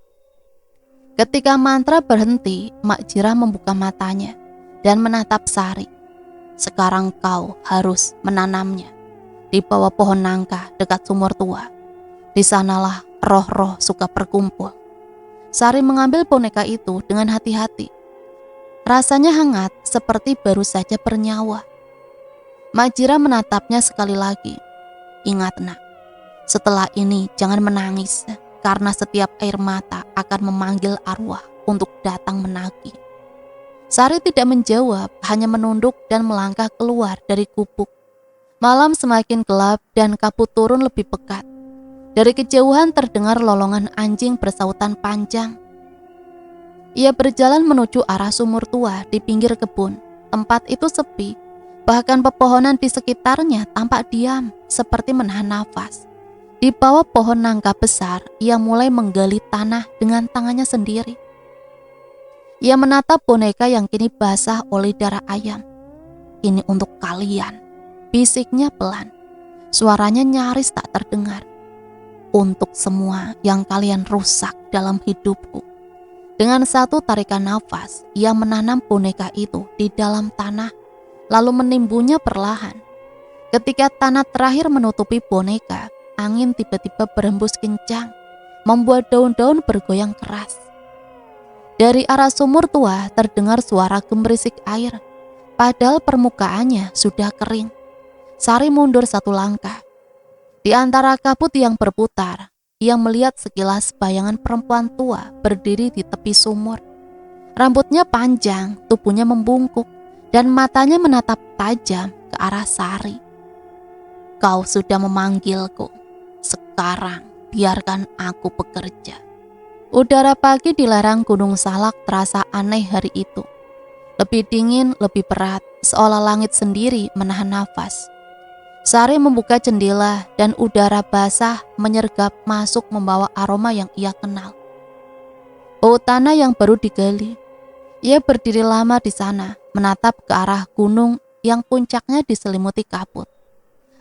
Speaker 2: Ketika mantra berhenti, Mak Jira membuka matanya dan menatap Sari. Sekarang kau harus menanamnya di bawah pohon nangka dekat sumur tua. Di sanalah roh-roh suka berkumpul. Sari mengambil boneka itu dengan hati-hati. Rasanya hangat seperti baru saja bernyawa. Mak Jira menatapnya sekali lagi. Ingat, Nak, setelah ini jangan menangis, karena setiap air mata akan memanggil arwah untuk datang menagih. Sari tidak menjawab, hanya menunduk dan melangkah keluar dari gubuk. Malam semakin gelap dan kabut turun lebih pekat. Dari kejauhan terdengar lolongan anjing bersautan panjang. Ia berjalan menuju arah sumur tua di pinggir kebun. Tempat itu sepi, bahkan pepohonan di sekitarnya tampak diam, seperti menahan nafas. Di bawah pohon nangka besar, ia mulai menggali tanah dengan tangannya sendiri. Ia menatap boneka yang kini basah oleh darah ayam. "Ini untuk kalian," bisiknya pelan. Suaranya nyaris tak terdengar. "Untuk semua yang kalian rusak dalam hidupku." Dengan satu tarikan nafas, ia menanam boneka itu di dalam tanah, lalu menimbunnya perlahan. Ketika tanah terakhir menutupi boneka, angin tiba-tiba berhembus kencang, membuat daun-daun bergoyang keras. Dari arah sumur tua terdengar suara gemerisik air, padahal permukaannya sudah kering. Sari mundur satu langkah. Di antara kabut yang berputar, ia melihat sekilas bayangan perempuan tua berdiri di tepi sumur. Rambutnya panjang, tubuhnya membungkuk, dan matanya menatap tajam ke arah Sari. "Kau sudah memanggilku. Sekarang biarkan aku bekerja." Udara pagi di lereng Gunung Salak terasa aneh hari itu. Lebih dingin, lebih berat, seolah langit sendiri menahan nafas. Sari membuka jendela dan udara basah menyergap masuk membawa aroma yang ia kenal. Bau tanah yang baru digali. Ia berdiri lama di sana, menatap ke arah gunung yang puncaknya diselimuti kabut.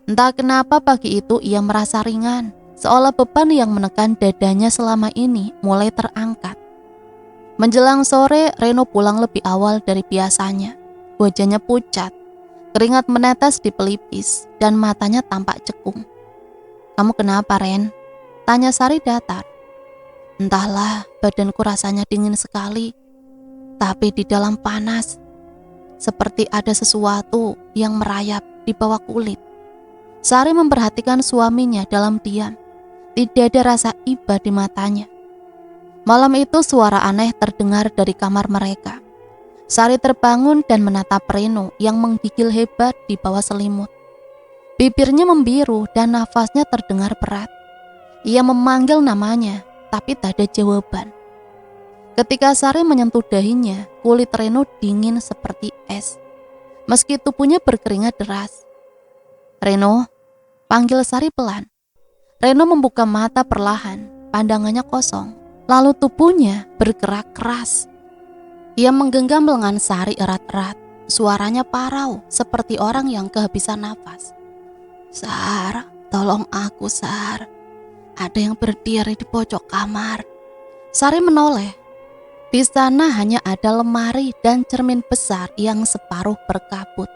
Speaker 2: Entah kenapa pagi itu ia merasa ringan, seolah beban yang menekan dadanya selama ini mulai terangkat. Menjelang sore, Reno pulang lebih awal dari biasanya. Wajahnya pucat, keringat menetes di pelipis, dan matanya tampak cekung. "Kamu kenapa, Ren?" tanya Sari datar. "Entahlah, badanku rasanya dingin sekali, tapi di dalam panas, seperti ada sesuatu yang merayap di bawah kulit." Sari memperhatikan suaminya dalam diam. Tidak ada rasa iba di matanya. Malam itu suara aneh terdengar dari kamar mereka. Sari terbangun dan menatap Reno yang menggigil hebat di bawah selimut. Bibirnya membiru dan nafasnya terdengar berat. Ia memanggil namanya, tapi tak ada jawaban. Ketika Sari menyentuh dahinya, kulit Reno dingin seperti es, meski tubuhnya berkeringat deras. "Reno," panggil Sari pelan. Reno membuka mata perlahan, pandangannya kosong, lalu tubuhnya bergerak keras. Ia menggenggam lengan Sari erat-erat, suaranya parau seperti orang yang kehabisan nafas. "Sar, tolong aku, Sar. Ada yang berdiri di pojok kamar." Sari menoleh. Di sana hanya ada lemari dan cermin besar yang separuh berkabut.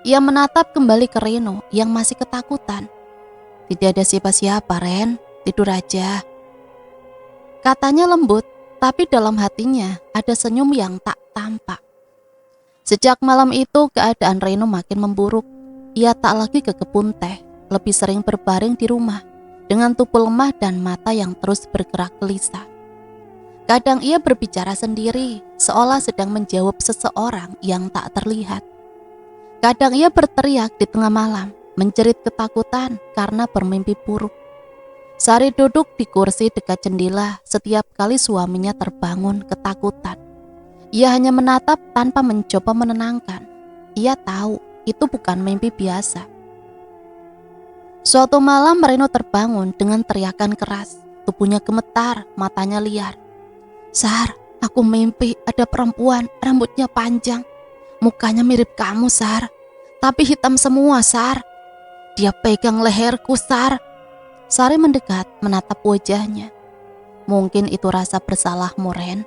Speaker 2: Ia menatap kembali ke Reno yang masih ketakutan. "Tidak ada siapa-siapa, Ren. Tidur aja," katanya lembut, tapi dalam hatinya ada senyum yang tak tampak. Sejak malam itu keadaan Reno makin memburuk. Ia tak lagi ke kebun teh, lebih sering berbaring di rumah dengan tubuh lemah dan mata yang terus bergerak gelisah. Kadang ia berbicara sendiri, seolah sedang menjawab seseorang yang tak terlihat. Kadang ia berteriak di tengah malam, menjerit ketakutan karena bermimpi buruk. Sari duduk di kursi dekat jendela setiap kali suaminya terbangun ketakutan. Ia hanya menatap tanpa mencoba menenangkan. Ia tahu itu bukan mimpi biasa. Suatu malam Reno terbangun dengan teriakan keras. Tubuhnya gemetar, matanya liar. "Sar, aku mimpi ada perempuan rambutnya panjang. Mukanya mirip kamu, Sar. Tapi hitam semua, Sar. Dia pegang leherku, Sar." Sari mendekat menatap wajahnya. "Mungkin itu rasa bersalahmu, Ren."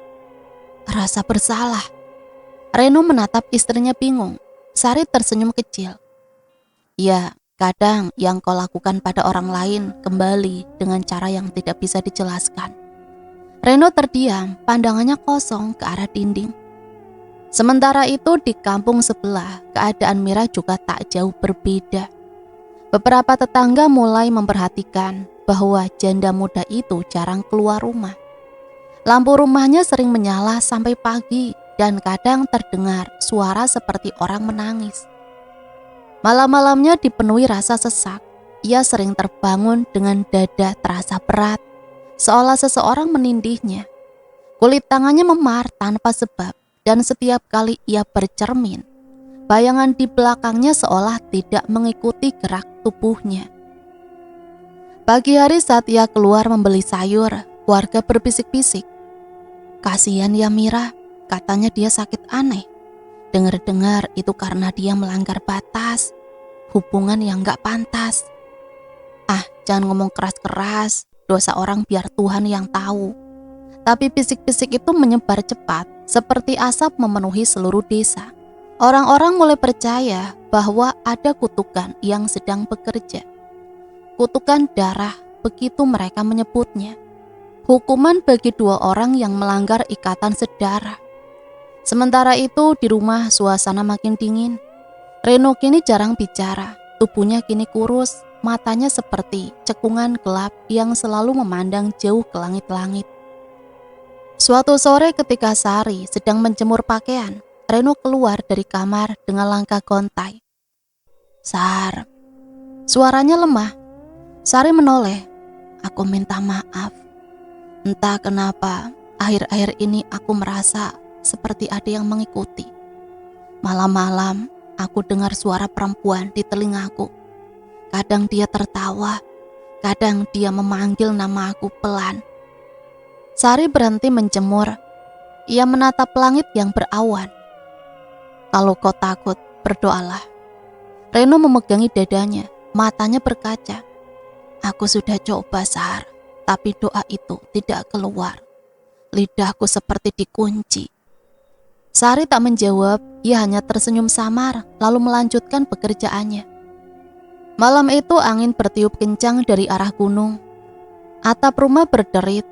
Speaker 2: "Rasa bersalah?" Reno menatap istrinya bingung. Sari tersenyum kecil. "Ya, kadang yang kau lakukan pada orang lain kembali dengan cara yang tidak bisa dijelaskan." Reno terdiam, pandangannya kosong ke arah dinding. Sementara itu di kampung sebelah, keadaan Mira juga tak jauh berbeda. Beberapa tetangga mulai memperhatikan bahwa janda muda itu jarang keluar rumah. Lampu rumahnya sering menyala sampai pagi dan kadang terdengar suara seperti orang menangis. Malam-malamnya dipenuhi rasa sesak. Ia sering terbangun dengan dada terasa berat, seolah seseorang menindihnya. Kulit tangannya memar tanpa sebab, dan setiap kali ia bercermin, bayangan di belakangnya seolah tidak mengikuti gerak tubuhnya. Pagi hari saat ia keluar membeli sayur, warga berbisik-bisik. "Kasihan ya Mira, katanya dia sakit aneh. Dengar-dengar itu karena dia melanggar batas, hubungan yang gak pantas." "Ah, jangan ngomong keras-keras, dosa orang biar Tuhan yang tahu." Tapi bisik-bisik itu menyebar cepat, seperti asap memenuhi seluruh desa. Orang-orang mulai percaya bahwa ada kutukan yang sedang bekerja. Kutukan darah, begitu mereka menyebutnya. Hukuman bagi 2 orang yang melanggar ikatan sedarah. Sementara itu di rumah suasana makin dingin. Reno kini jarang bicara, tubuhnya kini kurus, matanya seperti cekungan gelap yang selalu memandang jauh ke langit-langit. Suatu sore ketika Sari sedang menjemur pakaian, Reno keluar dari kamar dengan langkah gontai. "Sar." Suaranya lemah. Sari menoleh. "Aku minta maaf. Entah kenapa, akhir-akhir ini aku merasa seperti ada yang mengikuti. Malam-malam, aku dengar suara perempuan di telingaku. Kadang dia tertawa, kadang dia memanggil nama aku pelan." Sari berhenti menjemur. Ia menatap langit yang berawan. "Kalau kau takut, berdoalah." Reno memegangi dadanya, matanya berkaca. "Aku sudah coba, Sar, tapi doa itu tidak keluar. Lidahku seperti dikunci." Sari tak menjawab, ia hanya tersenyum samar, lalu melanjutkan pekerjaannya. Malam itu angin bertiup kencang dari arah gunung. Atap rumah berderit,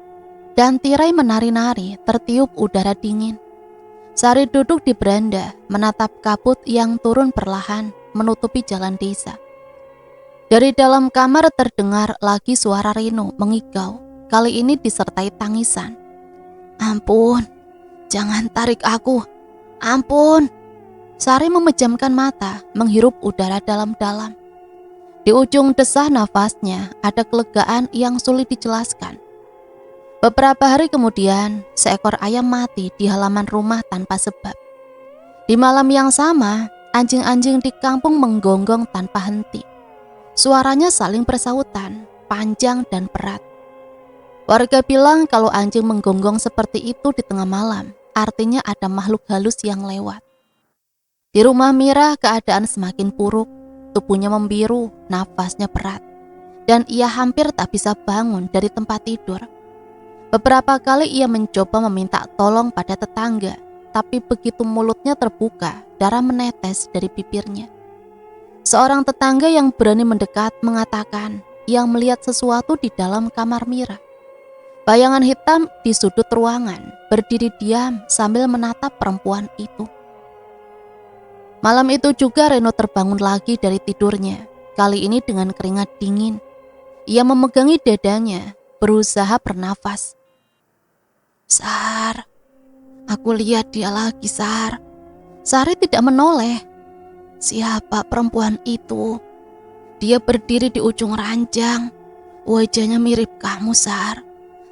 Speaker 2: dan tirai menari-nari tertiup udara dingin. Sari duduk di beranda, menatap kabut yang turun perlahan, menutupi jalan desa. Dari dalam kamar terdengar lagi suara Reno mengigau, kali ini disertai tangisan. "Ampun, jangan tarik aku, ampun." Sari memejamkan mata, menghirup udara dalam-dalam. Di ujung desah nafasnya ada kelegaan yang sulit dijelaskan. Beberapa hari kemudian, seekor ayam mati di halaman rumah tanpa sebab. Di malam yang sama, anjing-anjing di kampung menggonggong tanpa henti. Suaranya saling bersautan, panjang dan berat. Warga bilang kalau anjing menggonggong seperti itu di tengah malam, artinya ada makhluk halus yang lewat. Di rumah Mira keadaan semakin buruk, tubuhnya membiru, nafasnya berat, dan ia hampir tak bisa bangun dari tempat tidur. Beberapa kali ia mencoba meminta tolong pada tetangga, tapi begitu mulutnya terbuka, darah menetes dari bibirnya. Seorang tetangga yang berani mendekat mengatakan ia melihat sesuatu di dalam kamar Mira. Bayangan hitam di sudut ruangan, berdiri diam sambil menatap perempuan itu. Malam itu juga Reno terbangun lagi dari tidurnya, kali ini dengan keringat dingin. Ia memegangi dadanya, berusaha bernafas. "Sar, aku lihat dia lagi, Sar." Sari tidak menoleh. "Siapa perempuan itu? Dia berdiri di ujung ranjang. Wajahnya mirip kamu, Sar,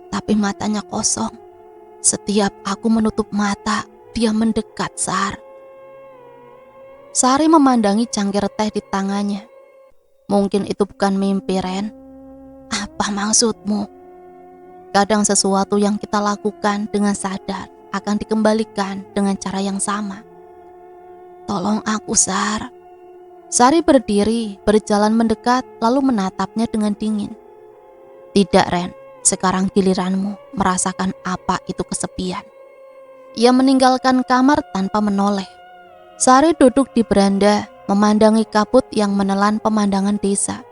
Speaker 2: tapi matanya kosong. Setiap aku menutup mata, dia mendekat, Sar." Sari memandangi cangkir teh di tangannya. "Mungkin itu bukan mimpi, Ren. Apa maksudmu?" Kadang sesuatu yang kita lakukan dengan sadar akan dikembalikan dengan cara yang sama. "Tolong aku, Sar." Sari berdiri, berjalan mendekat, lalu menatapnya dengan dingin. "Tidak, Ren, sekarang giliranmu merasakan apa itu kesepian." Ia meninggalkan kamar tanpa menoleh. Sari duduk di beranda, memandangi kabut yang menelan pemandangan desa.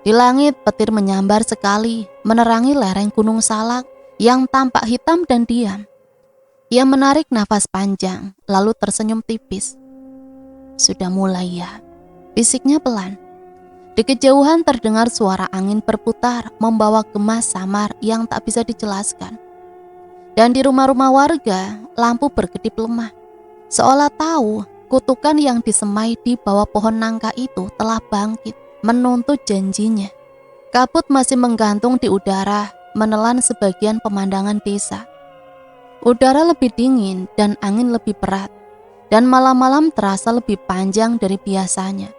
Speaker 2: Di langit petir menyambar sekali, menerangi lereng Gunung Salak yang tampak hitam dan diam. Ia menarik nafas panjang, lalu tersenyum tipis. "Sudah mulai ya," bisiknya pelan. Di kejauhan terdengar suara angin berputar, membawa gemas samar yang tak bisa dijelaskan. Dan di rumah-rumah warga, lampu berkedip lemah, seolah tahu kutukan yang disemai di bawah pohon nangka itu telah bangkit, menuntut janjinya. Kabut masih menggantung di udara, menelan sebagian pemandangan desa. Udara lebih dingin dan angin lebih berat, dan malam-malam terasa lebih panjang dari biasanya.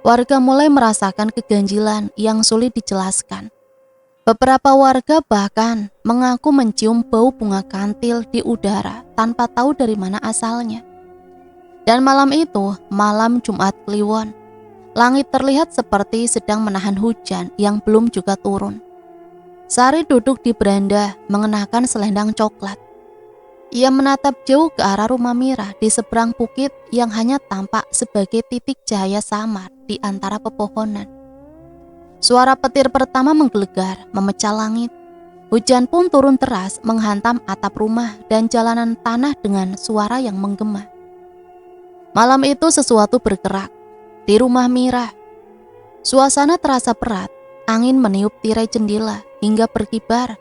Speaker 2: Warga mulai merasakan keganjilan yang sulit dijelaskan. Beberapa warga bahkan mengaku mencium bau bunga kantil di udara tanpa tahu dari mana asalnya. Dan malam itu, malam Jumat Kliwon, langit terlihat seperti sedang menahan hujan yang belum juga turun. Sari duduk di beranda mengenakan selendang coklat. Ia menatap jauh ke arah rumah Mira di seberang bukit yang hanya tampak sebagai titik cahaya samar di antara pepohonan. Suara petir pertama menggelegar, memecah langit. Hujan pun turun deras menghantam atap rumah dan jalanan tanah dengan suara yang menggema. Malam itu sesuatu bergerak di rumah Mira. Suasana terasa berat, angin meniup tirai jendela hingga berkibar,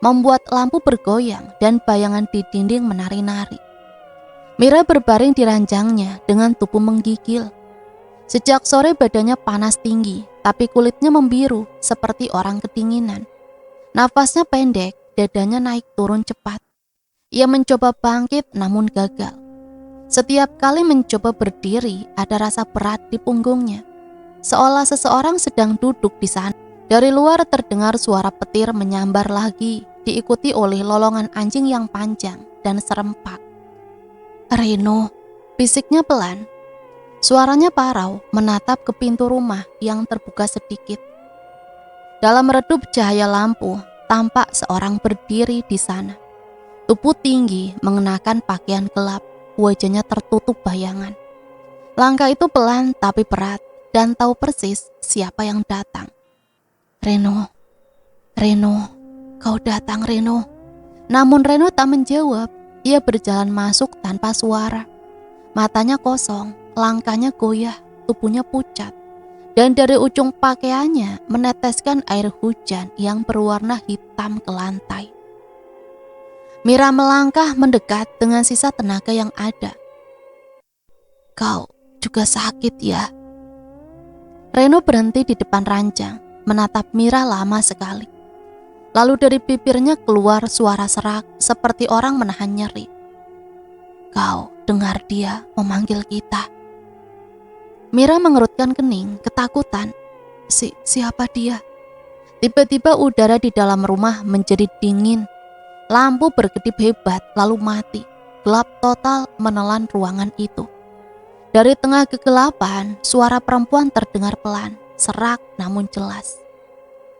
Speaker 2: membuat lampu bergoyang dan bayangan di dinding menari-nari. Mira berbaring di ranjangnya dengan tubuh menggigil. Sejak sore badannya panas tinggi, tapi kulitnya membiru seperti orang kedinginan. Nafasnya pendek, dadanya naik turun cepat. Ia mencoba bangkit namun gagal. Setiap kali mencoba berdiri, ada rasa berat di punggungnya. Seolah seseorang sedang duduk di sana. Dari luar terdengar suara petir menyambar lagi, diikuti oleh lolongan anjing yang panjang dan serempak. "Reno," bisiknya pelan. Suaranya parau menatap ke pintu rumah yang terbuka sedikit. Dalam redup cahaya lampu, tampak seorang berdiri di sana. Tubuh tinggi mengenakan pakaian gelap, wajahnya tertutup bayangan. Langkah itu pelan tapi berat dan tahu persis siapa yang datang. "Reno, Reno, kau datang Reno." Namun Reno tak menjawab. Ia berjalan masuk tanpa suara. Matanya kosong, langkahnya goyah, tubuhnya pucat. Dan dari ujung pakaiannya meneteskan air hujan yang berwarna hitam ke lantai. Mira melangkah mendekat dengan sisa tenaga yang ada. "Kau juga sakit ya?" Reno berhenti di depan ranjang, menatap Mira lama sekali. Lalu dari bibirnya keluar suara serak seperti orang menahan nyeri. "Kau dengar dia memanggil kita?" Mira mengerutkan kening, ketakutan. Siapa dia?" Tiba-tiba udara di dalam rumah menjadi dingin. Lampu berkedip hebat lalu mati. Gelap total menelan ruangan itu. Dari tengah kegelapan, suara perempuan terdengar pelan, serak namun jelas.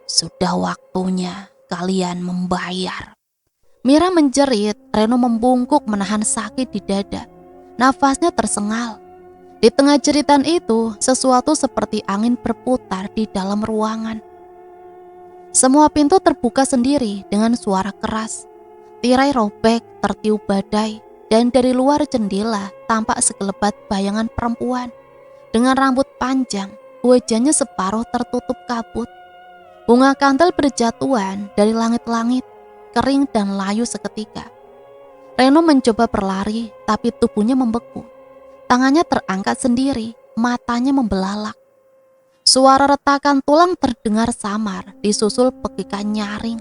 Speaker 2: "Sudah waktunya kalian membayar." Mira menjerit, Reno membungkuk menahan sakit di dada. Nafasnya tersengal. Di tengah jeritan itu, sesuatu seperti angin berputar di dalam ruangan. Semua pintu terbuka sendiri dengan suara keras. Tirai robek, tertiup badai, dan dari luar jendela tampak sekelebat bayangan perempuan dengan rambut panjang, wajahnya separuh tertutup kabut. Bunga kantil berjatuhan dari langit-langit, kering dan layu seketika. Reno mencoba berlari, tapi tubuhnya membeku. Tangannya terangkat sendiri, matanya membelalak. Suara retakan tulang terdengar samar, disusul pekikan nyaring.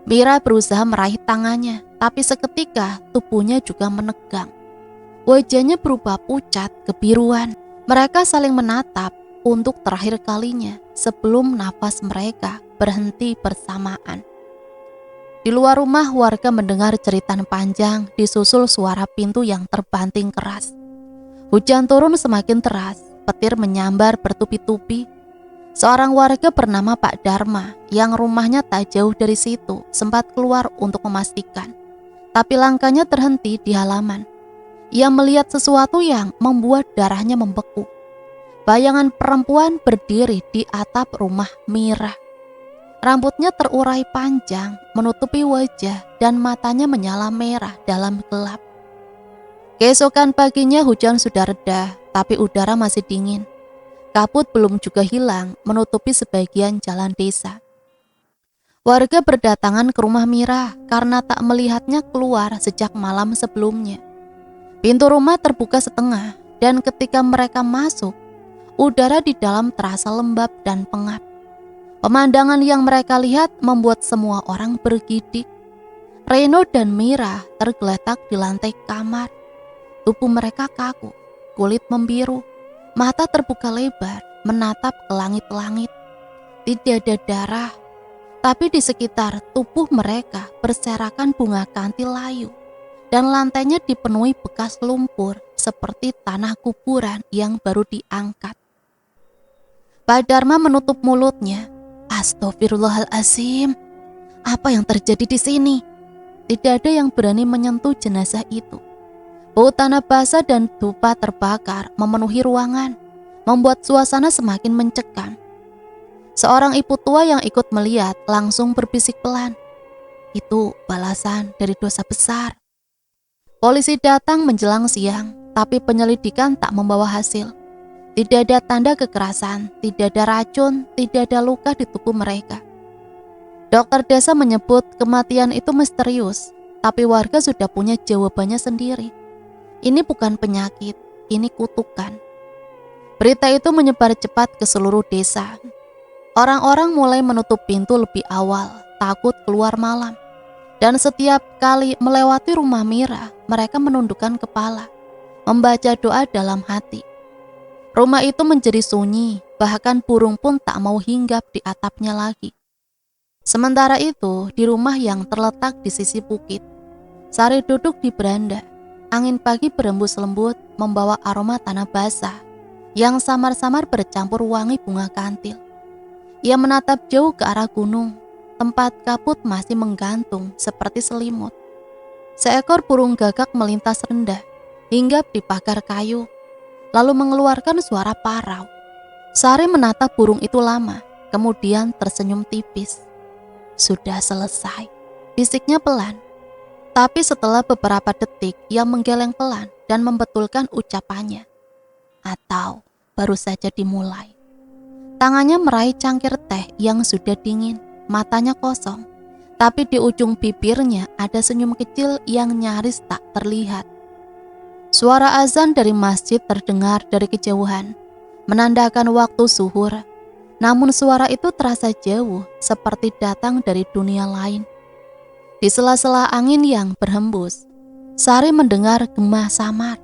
Speaker 2: Mira berusaha meraih tangannya, tapi seketika tubuhnya juga menegang. Wajahnya berubah pucat, kebiruan. Mereka saling menatap untuk terakhir kalinya sebelum nafas mereka berhenti bersamaan. Di luar rumah, warga mendengar jeritan panjang disusul suara pintu yang terbanting keras. Hujan turun semakin deras, petir menyambar bertubi-tubi. Seorang warga bernama Pak Dharma yang rumahnya tak jauh dari situ sempat keluar untuk memastikan. Tapi langkahnya terhenti di halaman. Ia melihat sesuatu yang membuat darahnya membeku. Bayangan perempuan berdiri di atap rumah Mira. Rambutnya terurai panjang, menutupi wajah dan matanya menyala merah dalam gelap. Keesokan paginya hujan sudah reda, tapi udara masih dingin. Kabut belum juga hilang, menutupi sebagian jalan desa. Warga berdatangan ke rumah Mira karena tak melihatnya keluar sejak malam sebelumnya. Pintu rumah terbuka setengah, dan ketika mereka masuk, udara di dalam terasa lembab dan pengap. Pemandangan yang mereka lihat membuat semua orang bergidik. Reno dan Mira tergeletak di lantai kamar. Tubuh mereka kaku, kulit membiru, mata terbuka lebar, menatap ke langit-langit. Tidak ada darah, tapi di sekitar tubuh mereka berserakan bunga kantil layu, dan lantainya dipenuhi bekas lumpur seperti tanah kuburan yang baru diangkat. Pak Dharma menutup mulutnya. Astagfirullahalazim, apa yang terjadi di sini? Tidak ada yang berani menyentuh jenazah itu. Bau tanah basah dan dupa terbakar memenuhi ruangan, membuat suasana semakin mencekam. Seorang ibu tua yang ikut melihat langsung berbisik pelan. Itu balasan dari dosa besar. Polisi datang menjelang siang, tapi penyelidikan tak membawa hasil. Tidak ada tanda kekerasan, tidak ada racun, tidak ada luka di tubuh mereka. Dokter desa menyebut kematian itu misterius, tapi warga sudah punya jawabannya sendiri. Ini bukan penyakit, ini kutukan. Berita itu menyebar cepat ke seluruh desa. Orang-orang mulai menutup pintu lebih awal, takut keluar malam. Dan setiap kali melewati rumah Mira, mereka menundukkan kepala, membaca doa dalam hati. Rumah itu menjadi sunyi, bahkan burung pun tak mau hinggap di atapnya lagi. Sementara itu, di rumah yang terletak di sisi bukit, Sari duduk di beranda. Angin pagi berembus lembut membawa aroma tanah basah yang samar-samar bercampur wangi bunga kantil. Ia menatap jauh ke arah gunung. Tempat kabut masih menggantung seperti selimut. Seekor burung gagak melintas rendah, hinggap di pagar kayu, lalu mengeluarkan suara parau. Sari menatap burung itu lama, kemudian tersenyum tipis. Sudah selesai, bisiknya pelan. Tapi setelah beberapa detik, ia menggeleng pelan dan membetulkan ucapannya. Atau baru saja dimulai. Tangannya meraih cangkir teh yang sudah dingin, matanya kosong. Tapi di ujung bibirnya ada senyum kecil yang nyaris tak terlihat. Suara azan dari masjid terdengar dari kejauhan, menandakan waktu zuhur. Namun suara itu terasa jauh, seperti datang dari dunia lain. Di sela-sela angin yang berhembus, Sari mendengar gema samar.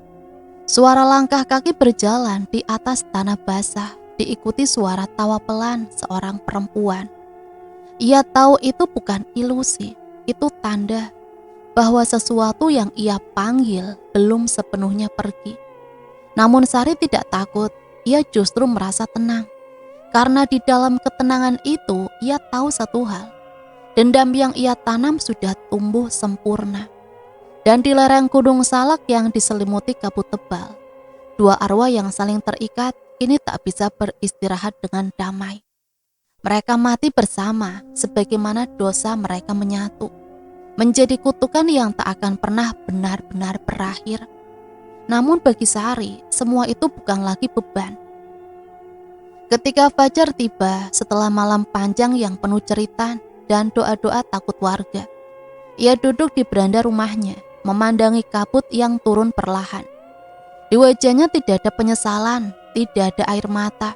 Speaker 2: Suara langkah kaki berjalan di atas tanah basah, diikuti suara tawa pelan seorang perempuan. Ia tahu itu bukan ilusi, itu tanda bahwa sesuatu yang ia panggil belum sepenuhnya pergi. Namun Sari tidak takut, ia justru merasa tenang. Karena di dalam ketenangan itu, ia tahu satu hal. Dendam yang ia tanam sudah tumbuh sempurna. Dan di lereng Gunung Salak yang diselimuti kabut tebal, dua arwah yang saling terikat kini tak bisa beristirahat dengan damai. Mereka mati bersama sebagaimana dosa mereka menyatu, menjadi kutukan yang tak akan pernah benar-benar berakhir. Namun bagi Sari, semua itu bukan lagi beban. Ketika fajar tiba setelah malam panjang yang penuh cerita dan doa-doa takut warga, ia duduk di beranda rumahnya, memandangi kabut yang turun perlahan. Di wajahnya tidak ada penyesalan, tidak ada air mata.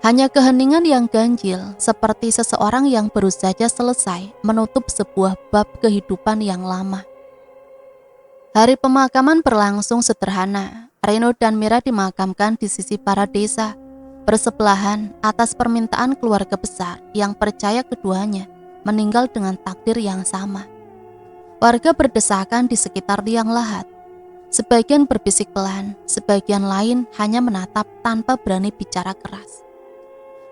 Speaker 2: Hanya keheningan yang ganjil, seperti seseorang yang baru saja selesai menutup sebuah bab kehidupan yang lama. Hari pemakaman berlangsung sederhana. Reno dan Mira dimakamkan di sisi para desa, bersebelahan atas permintaan keluarga besar yang percaya keduanya meninggal dengan takdir yang sama. Warga berdesakan di sekitar liang lahat. Sebagian berbisik pelan, sebagian lain hanya menatap tanpa berani bicara keras.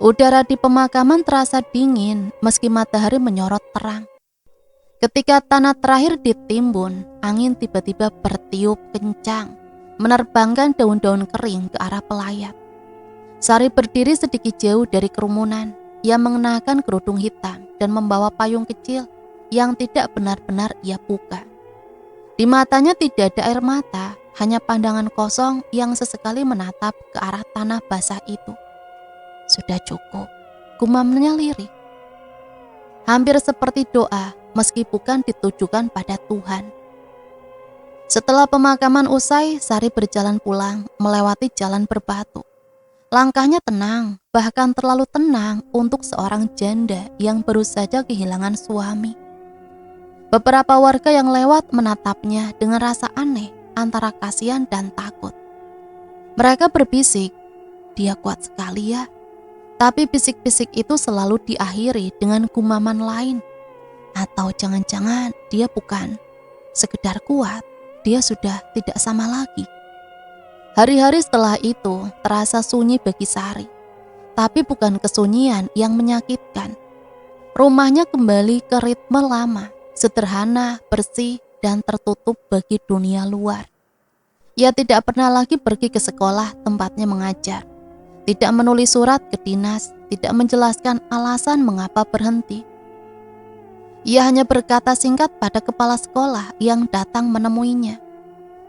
Speaker 2: Udara di pemakaman terasa dingin meski matahari menyorot terang. Ketika tanah terakhir ditimbun, angin tiba-tiba bertiup kencang, menerbangkan daun-daun kering ke arah pelayat. Sari berdiri sedikit jauh dari kerumunan. Ia mengenakan kerudung hitam dan membawa payung kecil yang tidak benar-benar ia buka. Di matanya tidak ada air mata, hanya pandangan kosong yang sesekali menatap ke arah tanah basah itu. Sudah cukup, gumamnya lirih. Hampir seperti doa, meski bukan ditujukan pada Tuhan. Setelah pemakaman usai, Sari berjalan pulang melewati jalan berbatu. Langkahnya tenang, bahkan terlalu tenang untuk seorang janda yang baru saja kehilangan suami. Beberapa warga yang lewat menatapnya dengan rasa aneh antara kasihan dan takut. Mereka berbisik, "Dia kuat sekali ya." Tapi bisik-bisik itu selalu diakhiri dengan gumaman lain. Atau jangan-jangan dia bukan sekedar kuat, dia sudah tidak sama lagi. Hari-hari setelah itu terasa sunyi bagi Sari. Tapi bukan kesunyian yang menyakitkan. Rumahnya kembali ke ritme lama, sederhana, bersih, dan tertutup bagi dunia luar. Ia tidak pernah lagi pergi ke sekolah tempatnya mengajar, tidak menulis surat ke dinas, tidak menjelaskan alasan mengapa berhenti. Ia hanya berkata singkat pada kepala sekolah yang datang menemuinya,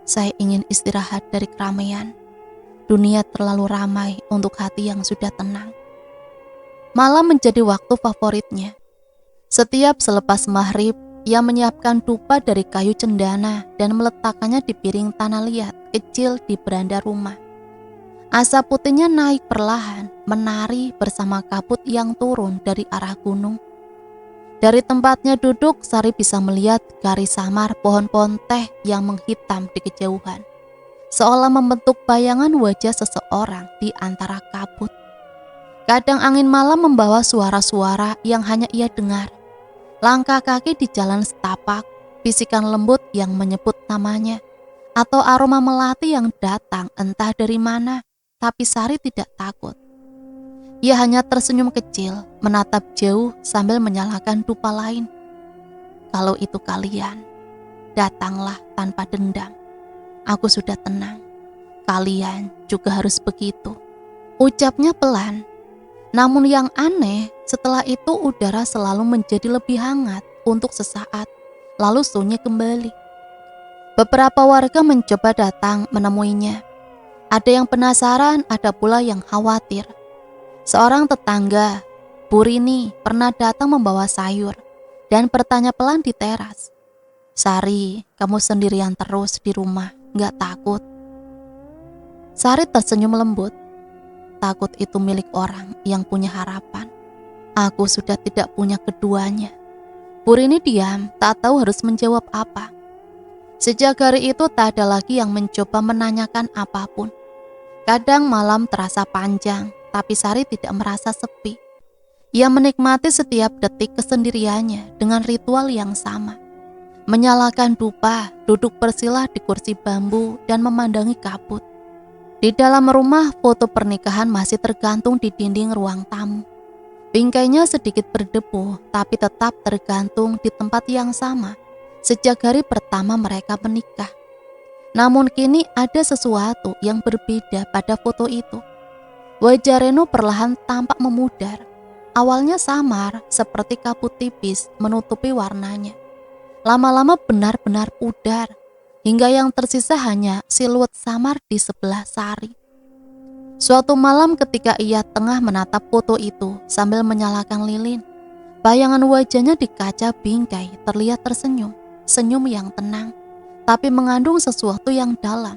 Speaker 2: "Saya ingin istirahat dari keramaian. Dunia terlalu ramai untuk hati yang sudah tenang." Malam menjadi waktu favoritnya. Setiap selepas maghrib, ia menyiapkan dupa dari kayu cendana dan meletakkannya di piring tanah liat kecil di beranda rumah. Asap putihnya naik perlahan, menari bersama kabut yang turun dari arah gunung. Dari tempatnya duduk, Sari bisa melihat garis samar pohon-pohon teh yang menghitam di kejauhan, seolah membentuk bayangan wajah seseorang di antara kabut. Kadang angin malam membawa suara-suara yang hanya ia dengar. Langkah kaki di jalan setapak, bisikan lembut yang menyebut namanya, atau aroma melati yang datang entah dari mana, tapi Sari tidak takut. Ia hanya tersenyum kecil, menatap jauh sambil menyalakan dupa lain. "Kalau itu kalian, datanglah tanpa dendam. Aku sudah tenang. Kalian juga harus begitu," ucapnya pelan. Namun yang aneh, setelah itu udara selalu menjadi lebih hangat untuk sesaat, lalu sunyi kembali. Beberapa warga mencoba datang menemuinya. Ada yang penasaran, ada pula yang khawatir. Seorang tetangga, Bu Rini, pernah datang membawa sayur dan bertanya pelan di teras, "Sari, kamu sendirian terus di rumah, gak takut?" Sari tersenyum lembut. "Takut itu milik orang yang punya harapan. Aku sudah tidak punya keduanya." Bu Rini diam, tak tahu harus menjawab apa. Sejak hari itu tak ada lagi yang mencoba menanyakan apapun. Kadang malam terasa panjang, tapi Sari tidak merasa sepi. Ia menikmati setiap detik kesendiriannya dengan ritual yang sama. Menyalakan dupa, duduk bersila di kursi bambu dan memandangi kabut. Di dalam rumah, foto pernikahan masih tergantung di dinding ruang tamu. Bingkainya sedikit berdebu, tapi tetap tergantung di tempat yang sama sejak hari pertama mereka menikah. Namun kini ada sesuatu yang berbeda pada foto itu. Wajah Reno perlahan tampak memudar. Awalnya samar, seperti kabut tipis menutupi warnanya. Lama-lama benar-benar pudar, hingga yang tersisa hanya siluet samar di sebelah Sari. Suatu malam ketika ia tengah menatap foto itu sambil menyalakan lilin, bayangan wajahnya di kaca bingkai terlihat tersenyum, senyum yang tenang, tapi mengandung sesuatu yang dalam,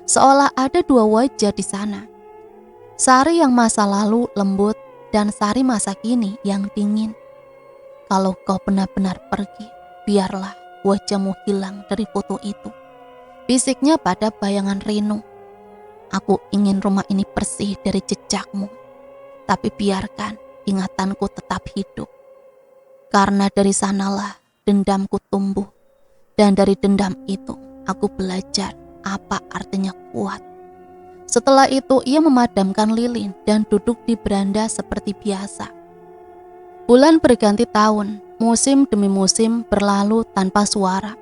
Speaker 2: seolah ada dua wajah di sana. Sari yang masa lalu lembut dan Sari masa kini yang dingin. "Kalau kau benar-benar pergi, biarlah wajahmu hilang dari foto itu," bisiknya pada bayangan Reno. "Aku ingin rumah ini bersih dari jejakmu, tapi biarkan ingatanku tetap hidup. Karena dari sanalah dendamku tumbuh, dan dari dendam itu aku belajar apa artinya kuat." Setelah itu ia memadamkan lilin dan duduk di beranda seperti biasa. Bulan berganti tahun, musim demi musim berlalu tanpa suara.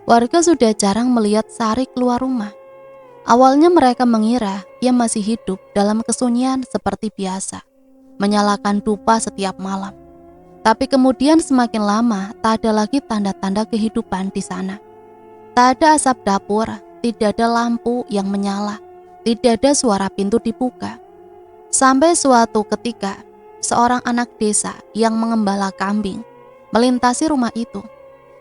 Speaker 2: Warga sudah jarang melihat Sari keluar rumah. Awalnya mereka mengira ia masih hidup dalam kesunyian seperti biasa, menyalakan dupa setiap malam. Tapi kemudian semakin lama tak ada lagi tanda-tanda kehidupan di sana. Tak ada asap dapur, tidak ada lampu yang menyala, tidak ada suara pintu dibuka. Sampai suatu ketika, seorang anak desa yang mengembala kambing melintasi rumah itu.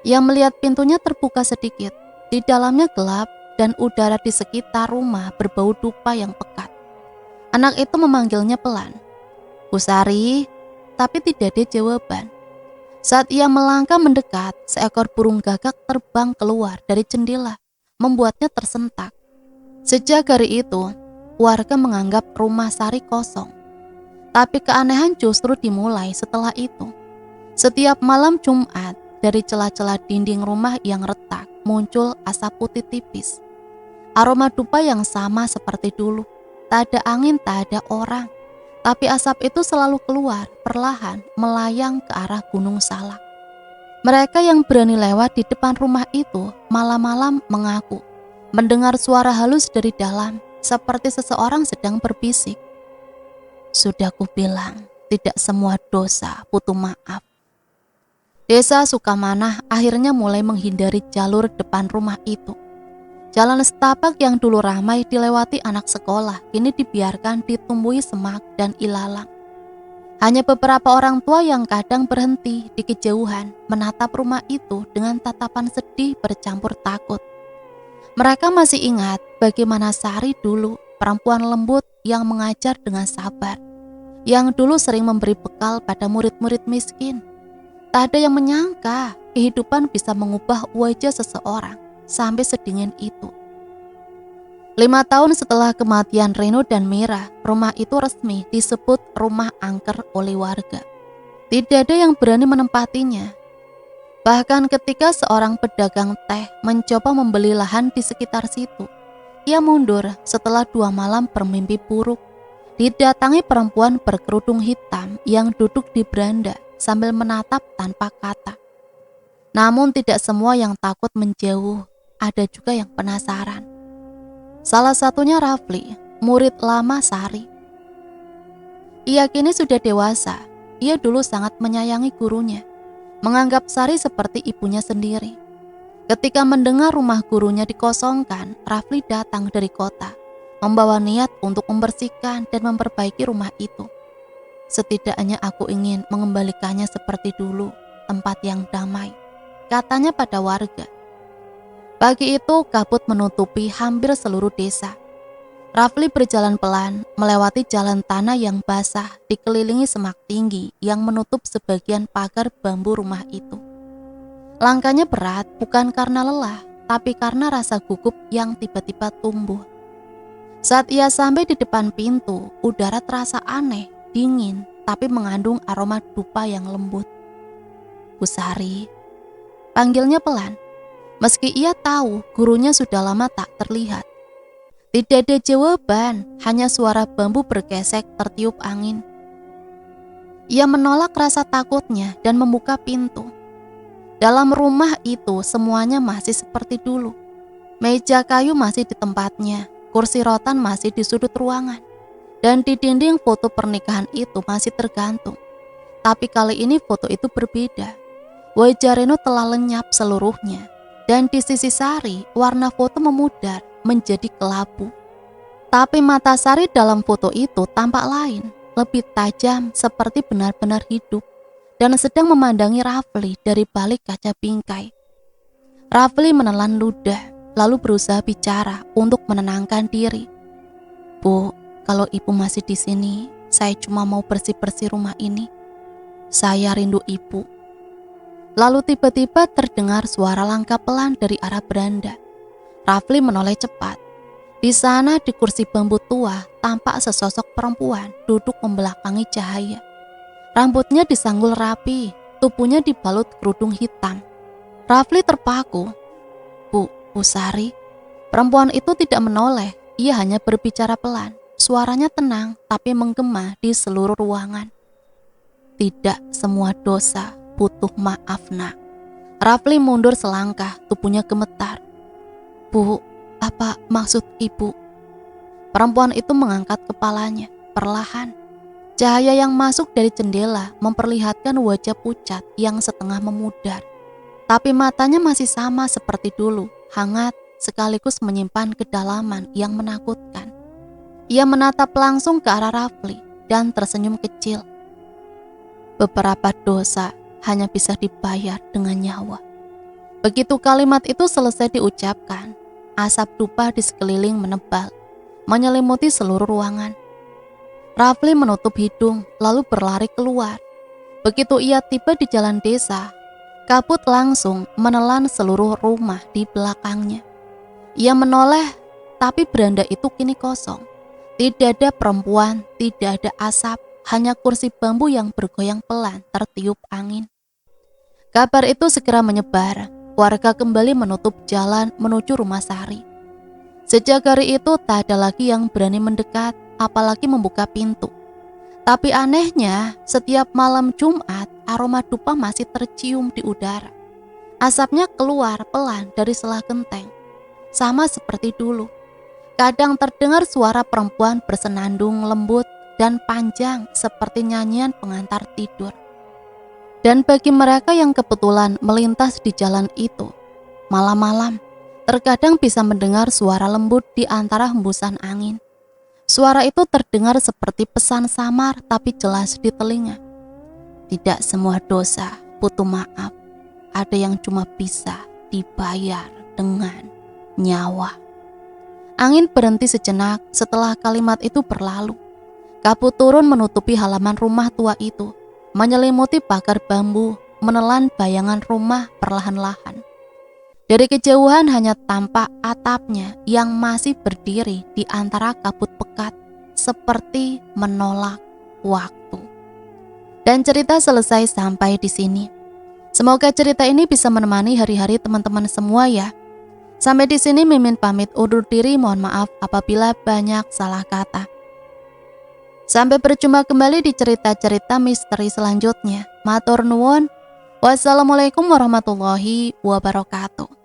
Speaker 2: Ia melihat pintunya terbuka sedikit, di dalamnya gelap dan udara di sekitar rumah berbau dupa yang pekat. Anak itu memanggilnya pelan, "Bu Sari," tapi tidak ada jawaban. Saat ia melangkah mendekat, seekor burung gagak terbang keluar dari jendela, membuatnya tersentak. Sejak hari itu, warga menganggap rumah Sari kosong. Tapi keanehan justru dimulai setelah itu. Setiap malam Jumat, dari celah-celah dinding rumah yang retak, muncul asap putih tipis. Aroma dupa yang sama seperti dulu. Tak ada angin, tak ada orang. Tapi asap itu selalu keluar, perlahan melayang ke arah Gunung Salak. Mereka yang berani lewat di depan rumah itu malam-malam mengaku mendengar suara halus dari dalam, seperti seseorang sedang berbisik. Sudah kubilang, tidak semua dosa butuh maaf. Desa Sukamanah akhirnya mulai menghindari jalur depan rumah itu. Jalan setapak yang dulu ramai dilewati anak sekolah, kini dibiarkan ditumbuhi semak dan ilalang. Hanya beberapa orang tua yang kadang berhenti di kejauhan menatap rumah itu dengan tatapan sedih bercampur takut. Mereka masih ingat bagaimana Sari dulu, perempuan lembut yang mengajar dengan sabar, yang dulu sering memberi bekal pada murid-murid miskin. Tak ada yang menyangka kehidupan bisa mengubah wajah seseorang sampai sedingin itu. 5 tahun setelah kematian Reno dan Mira, rumah itu resmi disebut rumah angker oleh warga. Tidak ada yang berani menempatinya. Bahkan ketika seorang pedagang teh mencoba membeli lahan di sekitar situ, ia mundur setelah 2 malam bermimpi buruk. Didatangi perempuan berkerudung hitam yang duduk di beranda sambil menatap tanpa kata. Namun tidak semua yang takut menjauh, ada juga yang penasaran. Salah satunya Rafli, murid lama Sari. Ia kini sudah dewasa. Ia dulu sangat menyayangi gurunya, menganggap Sari seperti ibunya sendiri. Ketika mendengar rumah gurunya dikosongkan, Rafli datang dari kota, membawa niat untuk membersihkan dan memperbaiki rumah itu. Setidaknya aku ingin mengembalikannya seperti dulu, tempat yang damai, katanya pada warga. Pagi itu kabut menutupi hampir seluruh desa. Rafli berjalan pelan melewati jalan tanah yang basah dikelilingi semak tinggi yang menutup sebagian pagar bambu rumah itu. Langkahnya berat bukan karena lelah, tapi karena rasa gugup yang tiba-tiba tumbuh. Saat ia sampai di depan pintu, udara terasa aneh, dingin, tapi mengandung aroma dupa yang lembut. Bu Sari, panggilnya pelan. Meski ia tahu gurunya sudah lama tak terlihat. Tidak ada jawaban, hanya suara bambu bergesek tertiup angin. Ia menolak rasa takutnya dan membuka pintu. Dalam rumah itu semuanya masih seperti dulu. Meja kayu masih di tempatnya, kursi rotan masih di sudut ruangan, dan di dinding foto pernikahan itu masih tergantung. Tapi kali ini foto itu berbeda. Wajah Reno telah lenyap seluruhnya. Dan di sisi Sari, warna foto memudar menjadi kelabu. Tapi mata Sari dalam foto itu tampak lain, lebih tajam seperti benar-benar hidup, dan sedang memandangi Rafli dari balik kaca bingkai. Rafli menelan ludah, lalu berusaha bicara untuk menenangkan diri. Bu, kalau ibu masih di sini, saya cuma mau bersih-bersih rumah ini. Saya rindu ibu. Lalu tiba-tiba terdengar suara langkah pelan dari arah beranda. Rafli menoleh cepat. Di sana di kursi bambu tua tampak sesosok perempuan duduk membelakangi cahaya. Rambutnya disanggul rapi, tubuhnya dibalut kerudung hitam. Rafli terpaku. Bu Sari. Perempuan itu tidak menoleh, ia hanya berbicara pelan. Suaranya tenang tapi menggema di seluruh ruangan. Tidak semua dosa butuh maaf, nak. Rafli mundur selangkah, tubuhnya gemetar. Bu, apa maksud ibu? Perempuan itu mengangkat kepalanya, perlahan. Cahaya yang masuk dari jendela memperlihatkan wajah pucat yang setengah memudar. Tapi matanya masih sama seperti dulu, hangat sekaligus menyimpan kedalaman yang menakutkan. Ia menatap langsung ke arah Rafli dan tersenyum kecil. Beberapa dosa hanya bisa dibayar dengan nyawa. Begitu kalimat itu selesai diucapkan, asap dupa di sekeliling menebal, menyelimuti seluruh ruangan. Rafli menutup hidung lalu berlari keluar. Begitu ia tiba di jalan desa, kabut langsung menelan seluruh rumah di belakangnya. Ia menoleh, tapi beranda itu kini kosong. Tidak ada perempuan, tidak ada asap, hanya kursi bambu yang bergoyang pelan tertiup angin. Kabar itu segera menyebar. Warga kembali menutup jalan menuju rumah Sari. Sejak hari itu tak ada lagi yang berani mendekat, apalagi membuka pintu. Tapi anehnya, setiap malam Jumat, aroma dupa masih tercium di udara. Asapnya keluar pelan dari sela genteng, sama seperti dulu. Kadang terdengar suara perempuan bersenandung lembut dan panjang seperti nyanyian pengantar tidur. Dan bagi mereka yang kebetulan melintas di jalan itu, malam-malam, terkadang bisa mendengar suara lembut di antara hembusan angin. Suara itu terdengar seperti pesan samar tapi jelas di telinga. Tidak semua dosa butuh maaf. Ada yang cuma bisa dibayar dengan nyawa. Angin berhenti sejenak setelah kalimat itu berlalu. Kabut turun menutupi halaman rumah tua itu, menyelimuti pagar bambu, menelan bayangan rumah perlahan-lahan. Dari kejauhan hanya tampak atapnya yang masih berdiri di antara kabut pekat seperti menolak waktu. Dan cerita selesai sampai di sini. Semoga cerita ini bisa menemani hari-hari teman-teman semua ya. Sampai di sini Mimin pamit undur diri, mohon maaf apabila banyak salah kata. Sampai berjumpa kembali di cerita-cerita misteri selanjutnya. Matur nuwun. Wassalamualaikum warahmatullahi wabarakatuh.